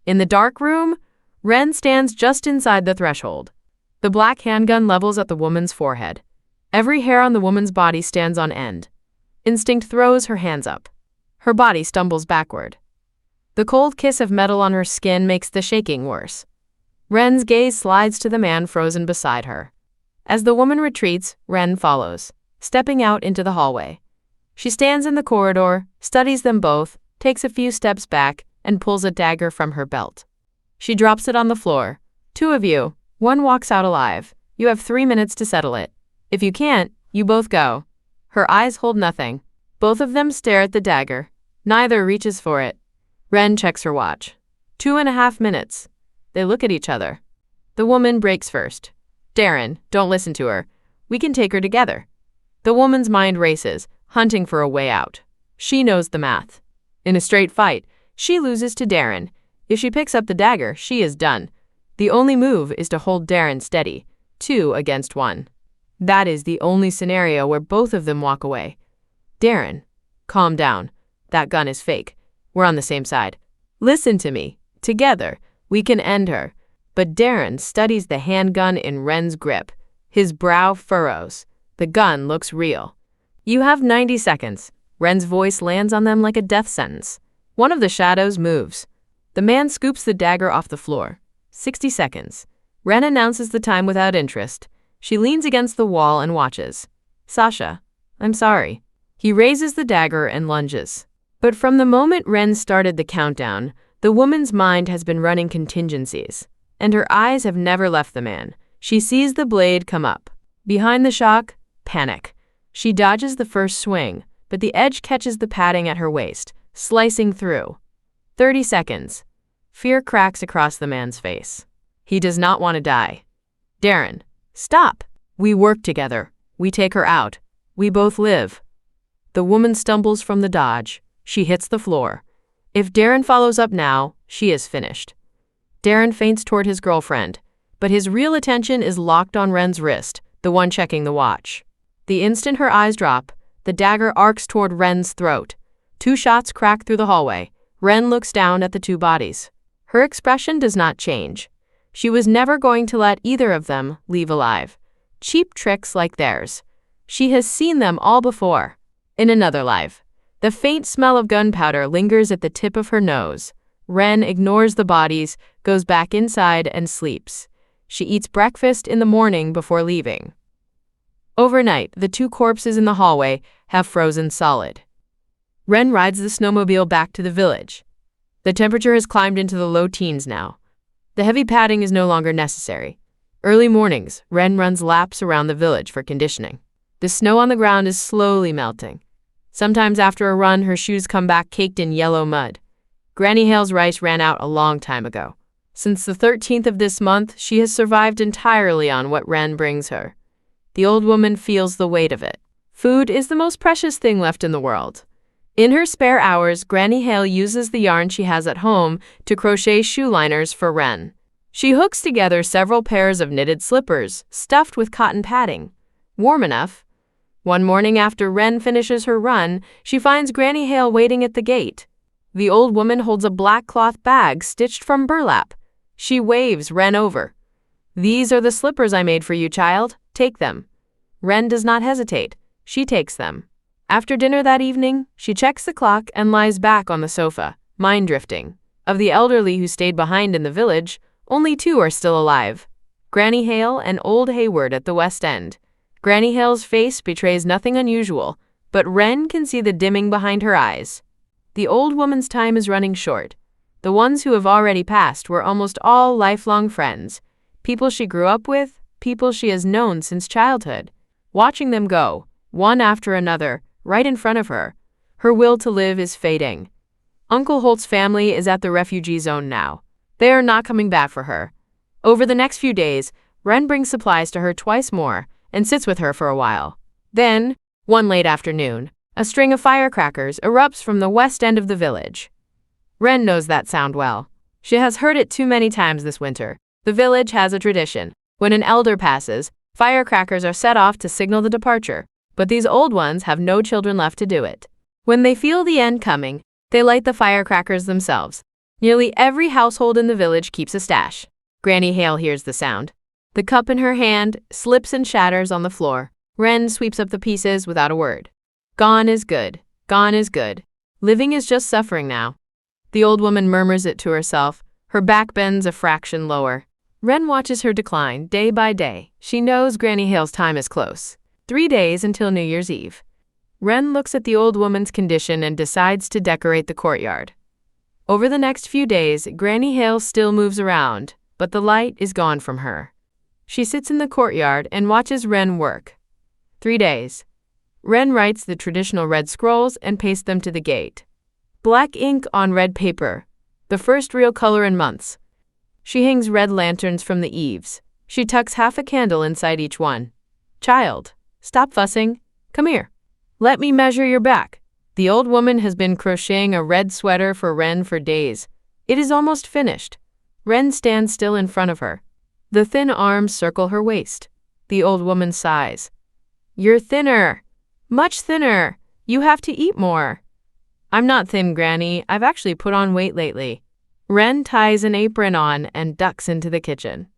In the dark room, Wren stands just inside the threshold. The black handgun levels at the woman's forehead. Every hair on the woman's body stands on end. Instinct throws her hands up. Her body stumbles backward. The cold kiss of metal on her skin makes the shaking worse. Wren's gaze slides to the man frozen beside her. As the woman retreats, Wren follows, stepping out into the hallway. She stands in the corridor, studies them both, takes a few steps back, and pulls a dagger from her belt. She drops it on the floor. 2 of you. 1 walks out alive. You have 3 minutes to settle it. If you can't, you both go. Her eyes hold nothing. Both of them stare at the dagger. Neither reaches for it. Wren checks her watch. 2.5 minutes. They look at each other. The woman breaks first. Darren, don't listen to her. We can take her together. The woman's mind races, hunting for a way out. She knows the math. In a straight fight, she loses to Darren. If she picks up the dagger, she is done. The only move is to hold Darren steady, 2 against 1. That is the only scenario where both of them walk away. Darren, calm down. That gun is fake. We're on the same side. Listen to me. Together, we can end her. But Darren studies the handgun in Wren's grip. His brow furrows. The gun looks real. You have 90 seconds. Wren's voice lands on them like a death sentence. One of the shadows moves. The man scoops the dagger off the floor. 60 seconds. Wren announces the time without interest. She leans against the wall and watches. Sasha, I'm sorry. He raises the dagger and lunges. But from the moment Wren started the countdown, the woman's mind has been running contingencies, and her eyes have never left the man. She sees the blade come up. Behind the shock, panic. She dodges the first swing, but the edge catches the padding at her waist, slicing through. 30 seconds. Fear cracks across the man's face. He does not want to die. Darren, stop. We work together. We take her out. We both live. The woman stumbles from the dodge. She hits the floor. If Darren follows up now, she is finished. Darren feints toward his girlfriend, but his real attention is locked on Wren's wrist, the one checking the watch. The instant her eyes drop, the dagger arcs toward Wren's throat. 2 shots crack through the hallway. Wren looks down at the 2 bodies. Her expression does not change. She was never going to let either of them leave alive. Cheap tricks like theirs. She has seen them all before. In another life. The faint smell of gunpowder lingers at the tip of her nose. Wren ignores the bodies, goes back inside, and sleeps. She eats breakfast in the morning before leaving. Overnight, the 2 corpses in the hallway have frozen solid. Wren rides the snowmobile back to the village. The temperature has climbed into the low teens now. The heavy padding is no longer necessary. Early mornings, Wren runs laps around the village for conditioning. The snow on the ground is slowly melting. Sometimes after a run, her shoes come back caked in yellow mud. Granny Hale's rice ran out a long time ago. Since the 13th of this month, she has survived entirely on what Wren brings her. The old woman feels the weight of it. Food is the most precious thing left in the world. In her spare hours, Granny Hale uses the yarn she has at home to crochet shoe liners for Wren. She hooks together several pairs of knitted slippers, stuffed with cotton padding. Warm enough. One morning after Wren finishes her run, she finds Granny Hale waiting at the gate. The old woman holds a black cloth bag stitched from burlap. She waves Wren over. "These are the slippers I made for you, child. Take them." Wren does not hesitate. She takes them. After dinner that evening, she checks the clock and lies back on the sofa, mind drifting. Of the elderly who stayed behind in the village, only 2 are still alive. Granny Hale and old Hayward at the West End. Granny Hale's face betrays nothing unusual, but Wren can see the dimming behind her eyes. The old woman's time is running short. The ones who have already passed were almost all lifelong friends, people she grew up with, people she has known since childhood. Watching them go, one after another, right in front of her, her will to live is fading. Uncle Holt's family is at the refugee zone now. They are not coming back for her. Over the next few days, Wren brings supplies to her twice more and sits with her for a while. Then, one late afternoon, a string of firecrackers erupts from the west end of the village. Wren knows that sound well. She has heard it too many times this winter. The village has a tradition. When an elder passes, firecrackers are set off to signal the departure, but these old ones have no children left to do it. When they feel the end coming, they light the firecrackers themselves. Nearly every household in the village keeps a stash. Granny Hale hears the sound. The cup in her hand slips and shatters on the floor. Wren sweeps up the pieces without a word. Gone is good. Gone is good. Living is just suffering now. The old woman murmurs it to herself. Her back bends a fraction lower. Wren watches her decline day by day. She knows Granny Hale's time is close. 3 days until New Year's Eve. Wren looks at the old woman's condition and decides to decorate the courtyard. Over the next few days, Granny Hale still moves around, but the light is gone from her. She sits in the courtyard and watches Wren work. 3 days. Wren writes the traditional red scrolls and pastes them to the gate. Black ink on red paper, the first real color in months. She hangs red lanterns from the eaves. She tucks half a candle inside each one. "Child, stop fussing. Come here. Let me measure your back." The old woman has been crocheting a red sweater for Wren for days. It is almost finished. Wren stands still in front of her. The thin arms circle her waist. The old woman sighs. "You're thinner. Much thinner. You have to eat more." "I'm not thin, Granny. I've actually put on weight lately." Wren ties an apron on and ducks into the kitchen.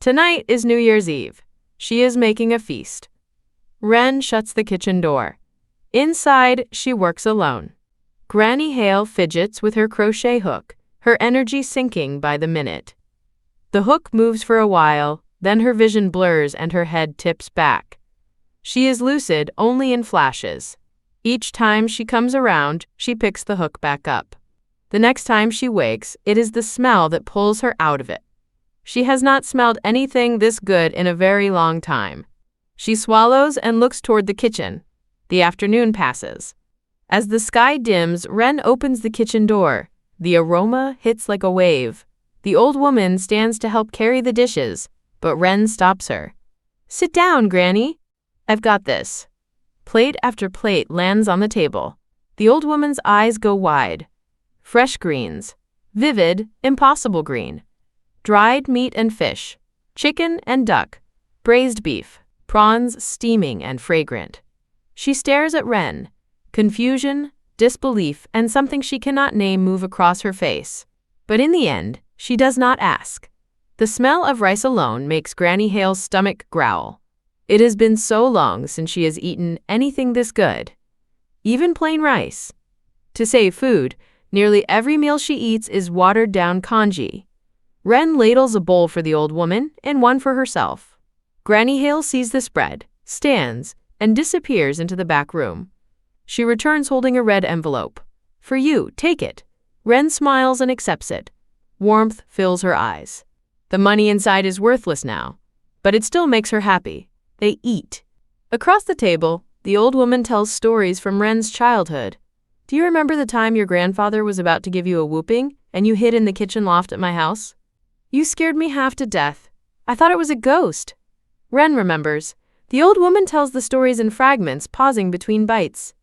Tonight is New Year's Eve. She is making a feast. Wren shuts the kitchen door. Inside, she works alone. Granny Hale fidgets with her crochet hook, her energy sinking by the minute. The hook moves for a while, then her vision blurs and her head tips back. She is lucid only in flashes. Each time she comes around, she picks the hook back up. The next time she wakes, it is the smell that pulls her out of it. She has not smelled anything this good in a very long time. She swallows and looks toward the kitchen. The afternoon passes. As the sky dims, Wren opens the kitchen door. The aroma hits like a wave. The old woman stands to help carry the dishes, but Wren stops her. "Sit down, Granny. I've got this." Plate after plate lands on the table. The old woman's eyes go wide. Fresh greens. Vivid, impossible green. Dried meat and fish. Chicken and duck. Braised beef. Prawns steaming and fragrant. She stares at Wren. Confusion, disbelief, and something she cannot name move across her face. But in the end, she does not ask. The smell of rice alone makes Granny Hale's stomach growl. It has been so long since she has eaten anything this good. Even plain rice. To save food, nearly every meal she eats is watered-down congee. Wren ladles a bowl for the old woman and one for herself. Granny Hale sees the spread, stands, and disappears into the back room. She returns holding a red envelope. For you, take it. Wren smiles and accepts it. Warmth fills her eyes. The money inside is worthless now, but it still makes her happy. They eat. Across the table, the old woman tells stories from Wren's childhood. Do you remember the time your grandfather was about to give you a whooping and you hid in the kitchen loft at my house? You scared me half to death. I thought it was a ghost. Wren remembers. The old woman tells the stories in fragments, pausing between bites.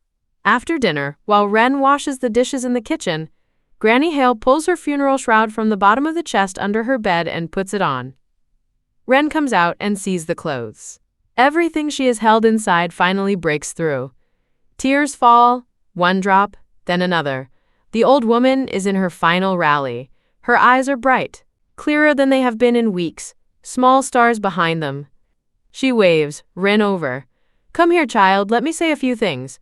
After dinner, while Wren washes the dishes in the kitchen, Granny Hale pulls her funeral shroud from the bottom of the chest under her bed and puts it on. Wren comes out and sees the clothes. Everything she has held inside finally breaks through. Tears fall, one drop, then another. The old woman is in her final rally. Her eyes are bright, clearer than they have been in weeks, small stars behind them. She waves Wren over. Come here, child, let me say a few things.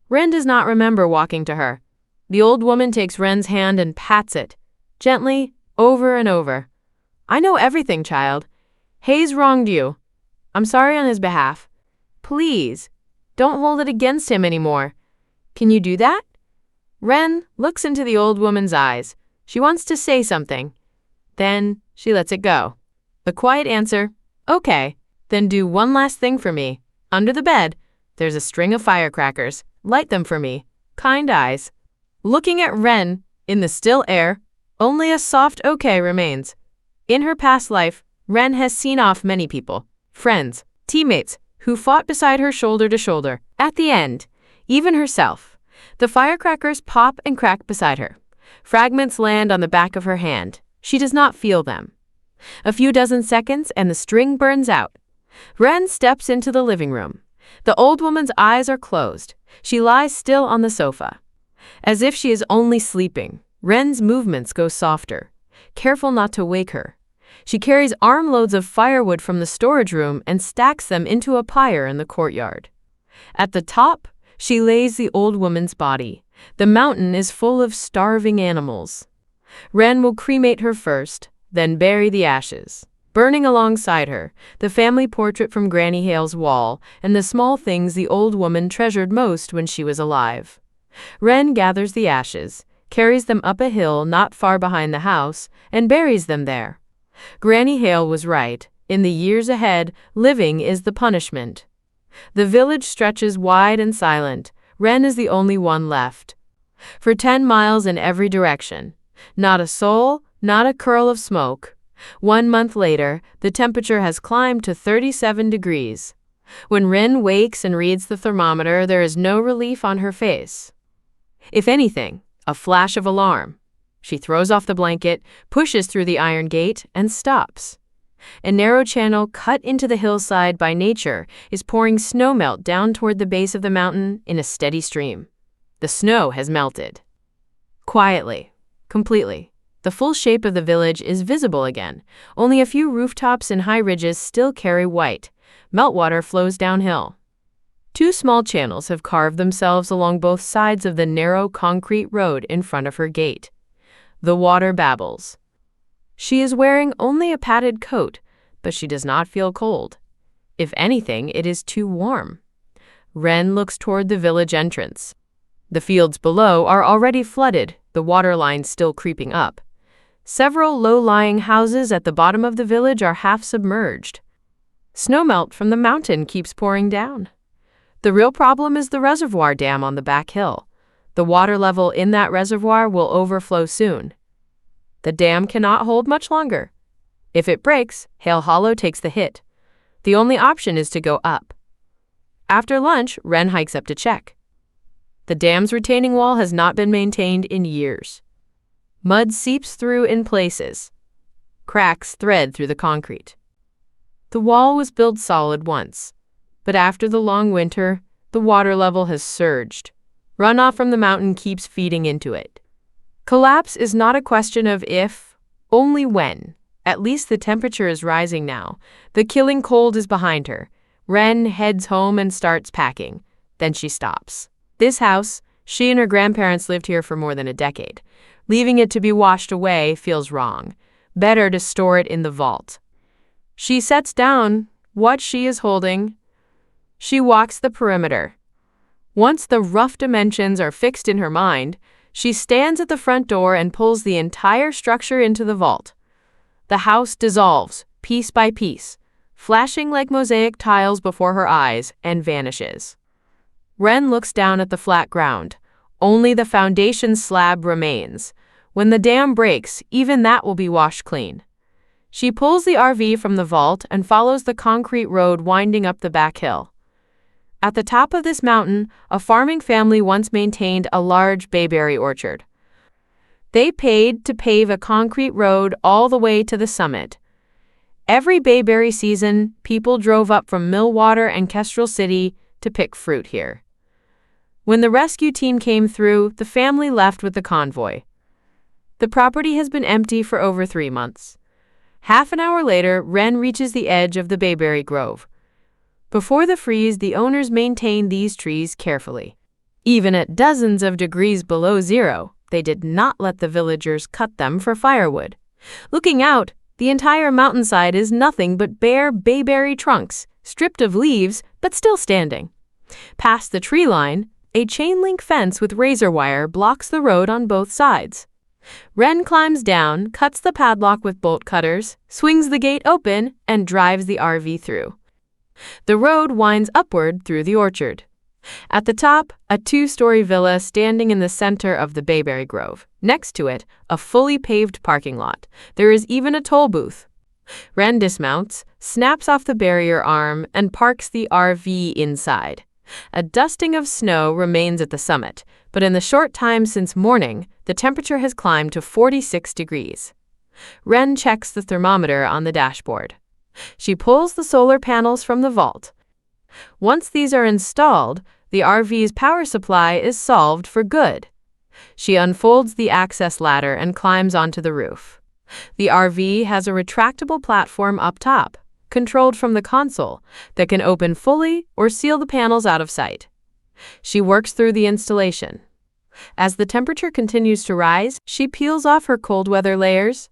Wren does not remember walking to her. The old woman takes Wren's hand and pats it, gently, over and over. I know everything, child. Hayes wronged you. I'm sorry on his behalf. Please, don't hold it against him anymore. Can you do that? Wren looks into the old woman's eyes. She wants to say something. Then she lets it go. The quiet answer, okay, then do one last thing for me. Under the bed, there's a string of firecrackers. Light them for me. Kind eyes. Looking at Wren, in the still air, only a soft okay remains. In her past life, Wren has seen off many people, friends, teammates, who fought beside her shoulder to shoulder. At the end, even herself. The firecrackers pop and crack beside her. Fragments land on the back of her hand. She does not feel them. A few dozen seconds and the string burns out. Wren steps into the living room. The old woman's eyes are closed. She lies still on the sofa. As if she is only sleeping, Wren's movements go softer, careful not to wake her. She carries armloads of firewood from the storage room and stacks them into a pyre in the courtyard. At the top, she lays the old woman's body. The mountain is full of starving animals. Wren will cremate her first, then bury the ashes. Burning alongside her, the family portrait from Granny Hale's wall and the small things the old woman treasured most when she was alive. Wren gathers the ashes, carries them up a hill not far behind the house, and buries them there. Granny Hale was right. In the years ahead, living is the punishment. The village stretches wide and silent. Wren is the only one left. For 10 miles in every direction. Not a soul, not a curl of smoke. 1 month later, the temperature has climbed to 37 degrees. When Wren wakes and reads the thermometer, there is no relief on her face. If anything, a flash of alarm. She throws off the blanket, pushes through the iron gate, and stops. A narrow channel cut into the hillside by nature is pouring snowmelt down toward the base of the mountain in a steady stream. The snow has melted. Quietly, completely. The full shape of the village is visible again. Only a few rooftops and high ridges still carry white. Meltwater flows downhill. 2 small channels have carved themselves along both sides of the narrow concrete road in front of her gate. The water babbles. She is wearing only a padded coat, but she does not feel cold. If anything, it is too warm. Wren looks toward the village entrance. The fields below are already flooded, the water line still creeping up. Several low-lying houses at the bottom of the village are half submerged. Snowmelt from the mountain keeps pouring down. The real problem is the reservoir dam on the back hill. The water level in that reservoir will overflow soon. The dam cannot hold much longer. If it breaks, Hale Hollow takes the hit. The only option is to go up. After lunch, Wren hikes up to check. The dam's retaining wall has not been maintained in years. Mud seeps through in places. Cracks thread through the concrete. The wall was built solid once, but after the long winter, the water level has surged. Runoff from the mountain keeps feeding into it. Collapse is not a question of if, only when. At least the temperature is rising now. The killing cold is behind her. Wren heads home and starts packing. Then she stops. This house, she and her grandparents lived here for more than a decade. Leaving it to be washed away feels wrong. Better to store it in the vault. She sets down what she is holding. She walks the perimeter. Once the rough dimensions are fixed in her mind, she stands at the front door and pulls the entire structure into the vault. The house dissolves, piece by piece, flashing like mosaic tiles before her eyes, and vanishes. Wren looks down at the flat ground. Only the foundation slab remains. When the dam breaks, even that will be washed clean. She pulls the RV from the vault and follows the concrete road winding up the back hill. At the top of this mountain, a farming family once maintained a large bayberry orchard. They paid to pave a concrete road all the way to the summit. Every bayberry season, people drove up from Millwater and Kestrel City to pick fruit here. When the rescue team came through, the family left with the convoy. The property has been empty for over 3 months. Half an hour later, Wren reaches the edge of the bayberry grove. Before the freeze, the owners maintained these trees carefully. Even at dozens of degrees below zero, they did not let the villagers cut them for firewood. Looking out, the entire mountainside is nothing but bare bayberry trunks, stripped of leaves, but still standing. Past the tree line, a chain-link fence with razor wire blocks the road on both sides. Wren climbs down, cuts the padlock with bolt cutters, swings the gate open, and drives the RV through. The road winds upward through the orchard. At the top, a 2-story villa standing in the center of the bayberry grove. Next to it, a fully paved parking lot. There is even a toll booth. Wren dismounts, snaps off the barrier arm, and parks the RV inside. A dusting of snow remains at the summit, but in the short time since morning, the temperature has climbed to 46 degrees. Wren checks the thermometer on the dashboard. She pulls the solar panels from the vault. Once these are installed, the RV's power supply is solved for good. She unfolds the access ladder and climbs onto the roof. The RV has a retractable platform up top, controlled from the console, that can open fully or seal the panels out of sight. She works through the installation. As the temperature continues to rise, she peels off her cold weather layers.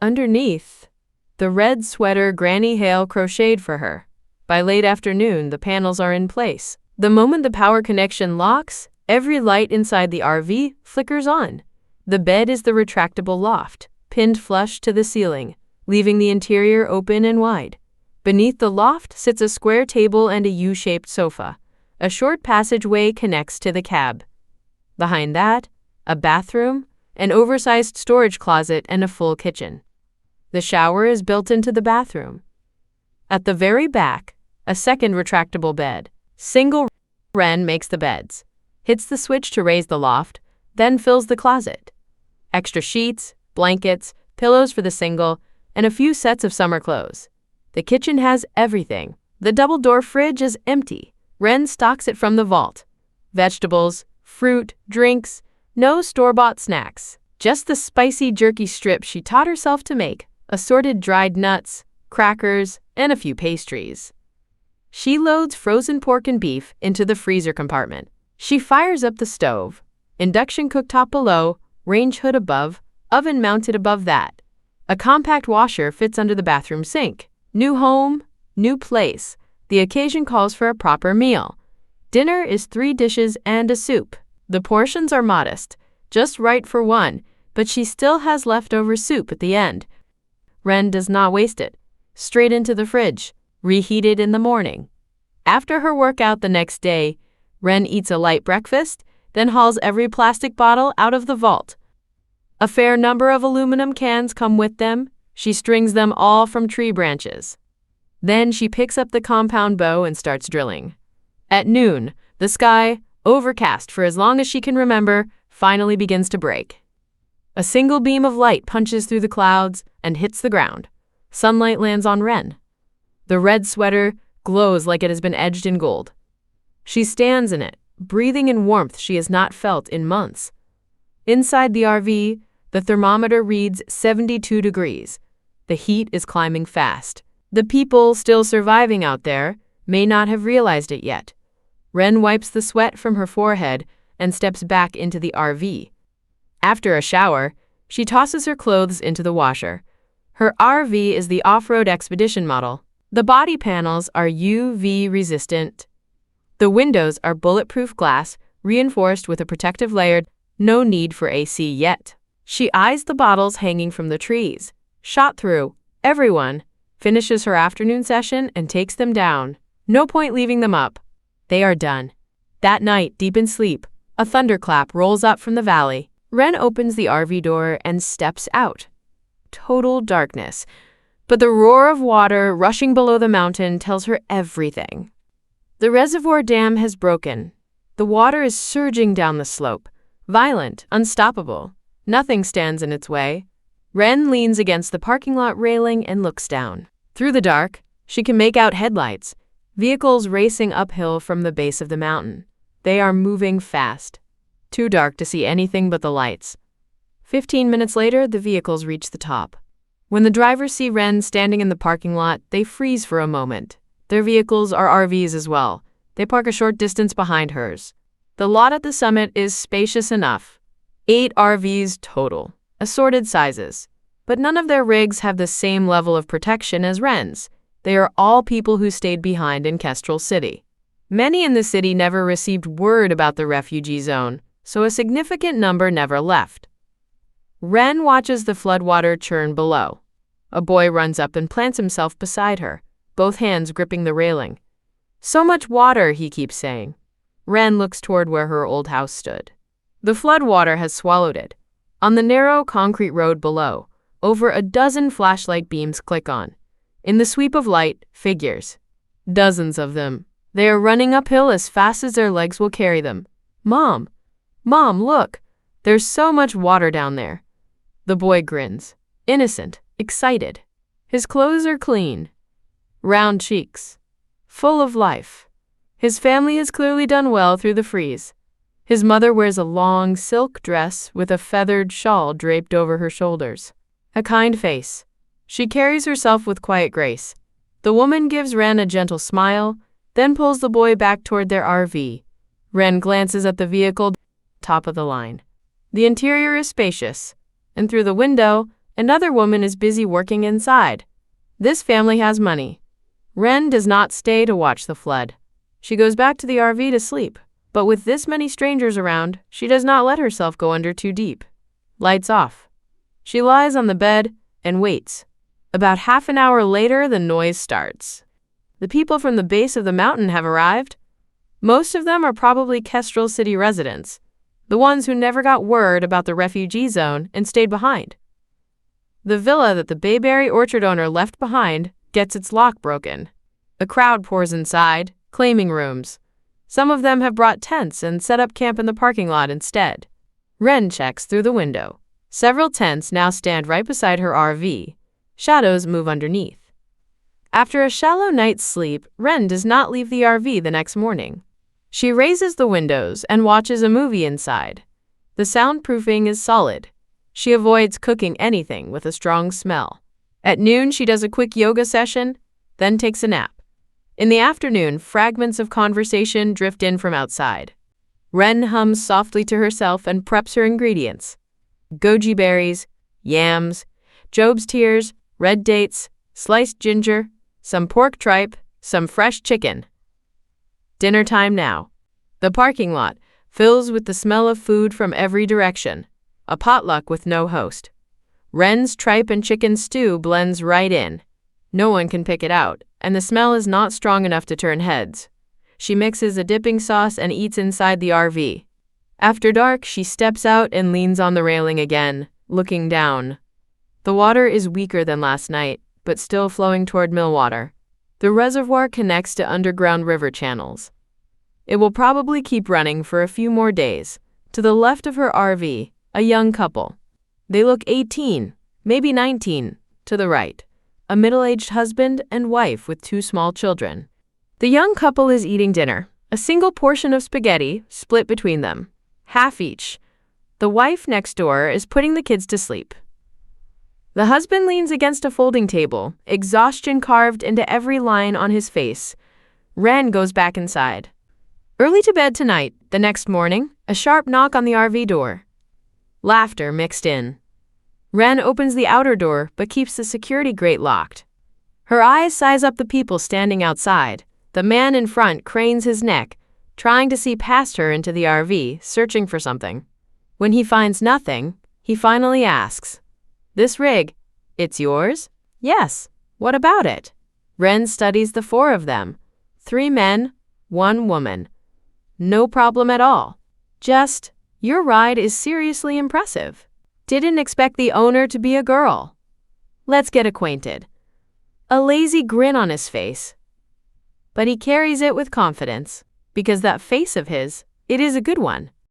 Underneath, the red sweater Granny Hale crocheted for her. By late afternoon, the panels are in place. The moment the power connection locks, every light inside the RV flickers on. The bed is the retractable loft, pinned flush to the ceiling, leaving the interior open and wide. Beneath the loft sits a square table and a U-shaped sofa. A short passageway connects to the cab. Behind that, a bathroom, an oversized storage closet, and a full kitchen. The shower is built into the bathroom. At the very back, a second retractable bed. Single. Wren makes the beds, hits the switch to raise the loft, then fills the closet. Extra sheets, blankets, pillows for the single, and a few sets of summer clothes. The kitchen has everything. The double-door fridge is empty. Wren stocks it from the vault. Vegetables, fruit, drinks, no store-bought snacks. Just the spicy jerky strips she taught herself to make, assorted dried nuts, crackers, and a few pastries. She loads frozen pork and beef into the freezer compartment. She fires up the stove. Induction cooktop below, range hood above, oven mounted above that. A compact washer fits under the bathroom sink. New home, new place. The occasion calls for a proper meal. Dinner is 3 dishes and a soup. The portions are modest, just right for one, but she still has leftover soup at the end. Wren does not waste it. Straight into the fridge, reheated in the morning. After her workout the next day, Wren eats a light breakfast, then hauls every plastic bottle out of the vault. A fair number of aluminum cans come with them. She strings them all from tree branches. Then she picks up the compound bow and starts drilling. At noon, the sky, overcast for as long as she can remember, finally begins to break. A single beam of light punches through the clouds and hits the ground. Sunlight lands on Wren. The red sweater glows like it has been edged in gold. She stands in it, breathing in warmth she has not felt in months. Inside the RV, the thermometer reads 72 degrees. The heat is climbing fast. The people still surviving out there may not have realized it yet. Wren wipes the sweat from her forehead and steps back into the RV. After a shower, she tosses her clothes into the washer. Her RV is the off-road expedition model. The body panels are UV resistant. The windows are bulletproof glass, reinforced with a protective layer. No need for AC yet. She eyes the bottles hanging from the trees. Shot through. Everyone. Finishes her afternoon session and takes them down. No point leaving them up. They are done. That night, deep in sleep, a thunderclap rolls up from the valley. Wren opens the RV door and steps out. Total darkness. But the roar of water rushing below the mountain tells her everything. The reservoir dam has broken. The water is surging down the slope. Violent, unstoppable. Nothing stands in its way. Wren leans against the parking lot railing and looks down. Through the dark, she can make out headlights, vehicles racing uphill from the base of the mountain. They are moving fast. Too dark to see anything but the lights. 15 minutes later, the vehicles reach the top. When the drivers see Wren standing in the parking lot, they freeze for a moment. Their vehicles are RVs as well. They park a short distance behind hers. The lot at the summit is spacious enough. 8 RVs total, assorted sizes. But none of their rigs have the same level of protection as Wren's. They are all people who stayed behind in Kestrel City. Many in the city never received word about the refugee zone, so a significant number never left. Wren watches the floodwater churn below. A boy runs up and plants himself beside her, both hands gripping the railing. "So much water," he keeps saying. Wren looks toward where her old house stood. The floodwater has swallowed it. On the narrow concrete road below, over a dozen flashlight beams click on. In the sweep of light, figures. Dozens of them. They are running uphill as fast as their legs will carry them. "Mom! Mom, look! There's so much water down there." The boy grins. Innocent, excited. His clothes are clean. Round cheeks. Full of life. His family has clearly done well through the freeze. His mother wears a long silk dress with a feathered shawl draped over her shoulders. A kind face. She carries herself with quiet grace. The woman gives Wren a gentle smile, then pulls the boy back toward their RV. Wren glances at the vehicle, top of the line. The interior is spacious, and through the window, another woman is busy working inside. This family has money. Wren does not stay to watch the flood. She goes back to the RV to sleep, but with this many strangers around, she does not let herself go under too deep. Lights off. She lies on the bed and waits. About half an hour later, the noise starts. The people from the base of the mountain have arrived. Most of them are probably Kestrel City residents, the ones who never got word about the refugee zone and stayed behind. The villa that the bayberry orchard owner left behind gets its lock broken. A crowd pours inside, claiming rooms. Some of them have brought tents and set up camp in the parking lot instead. Wren checks through the window. Several tents now stand right beside her RV. Shadows move underneath. After a shallow night's sleep, Wren does not leave the RV the next morning. She raises the windows and watches a movie inside. The soundproofing is solid. She avoids cooking anything with a strong smell. At noon, she does a quick yoga session, then takes a nap. In the afternoon, fragments of conversation drift in from outside. Wren hums softly to herself and preps her ingredients. Goji berries, yams, Job's tears, red dates, sliced ginger, some pork tripe, some fresh chicken. Dinner time now. The parking lot fills with the smell of food from every direction. A potluck with no host. Wren's tripe and chicken stew blends right in. No one can pick it out, and the smell is not strong enough to turn heads. She mixes a dipping sauce and eats inside the RV. After dark, she steps out and leans on the railing again, looking down. The water is weaker than last night, but still flowing toward Millwater. The reservoir connects to underground river channels. It will probably keep running for a few more days. To the left of her RV, a young couple. They look 18, maybe 19. To the right, a middle-aged husband and wife with 2 small children. The young couple is eating dinner, a single portion of spaghetti split between them, half each. The wife next door is putting the kids to sleep. The husband leans against a folding table, exhaustion carved into every line on his face. Wren goes back inside. Early to bed tonight. The next morning, a sharp knock on the RV door. Laughter mixed in. Wren opens the outer door but keeps the security grate locked. Her eyes size up the people standing outside. The man in front cranes his neck, trying to see past her into the RV, searching for something. When he finds nothing, he finally asks, "This rig, it's yours?" "Yes. What about it?" Wren studies the 4 of them. 3 men, 1 woman. No problem at all. Just, your ride is seriously impressive. Didn't expect the owner to be a girl. Let's get acquainted. A lazy grin on his face. But he carries it with confidence, because that face of his, it is a good one.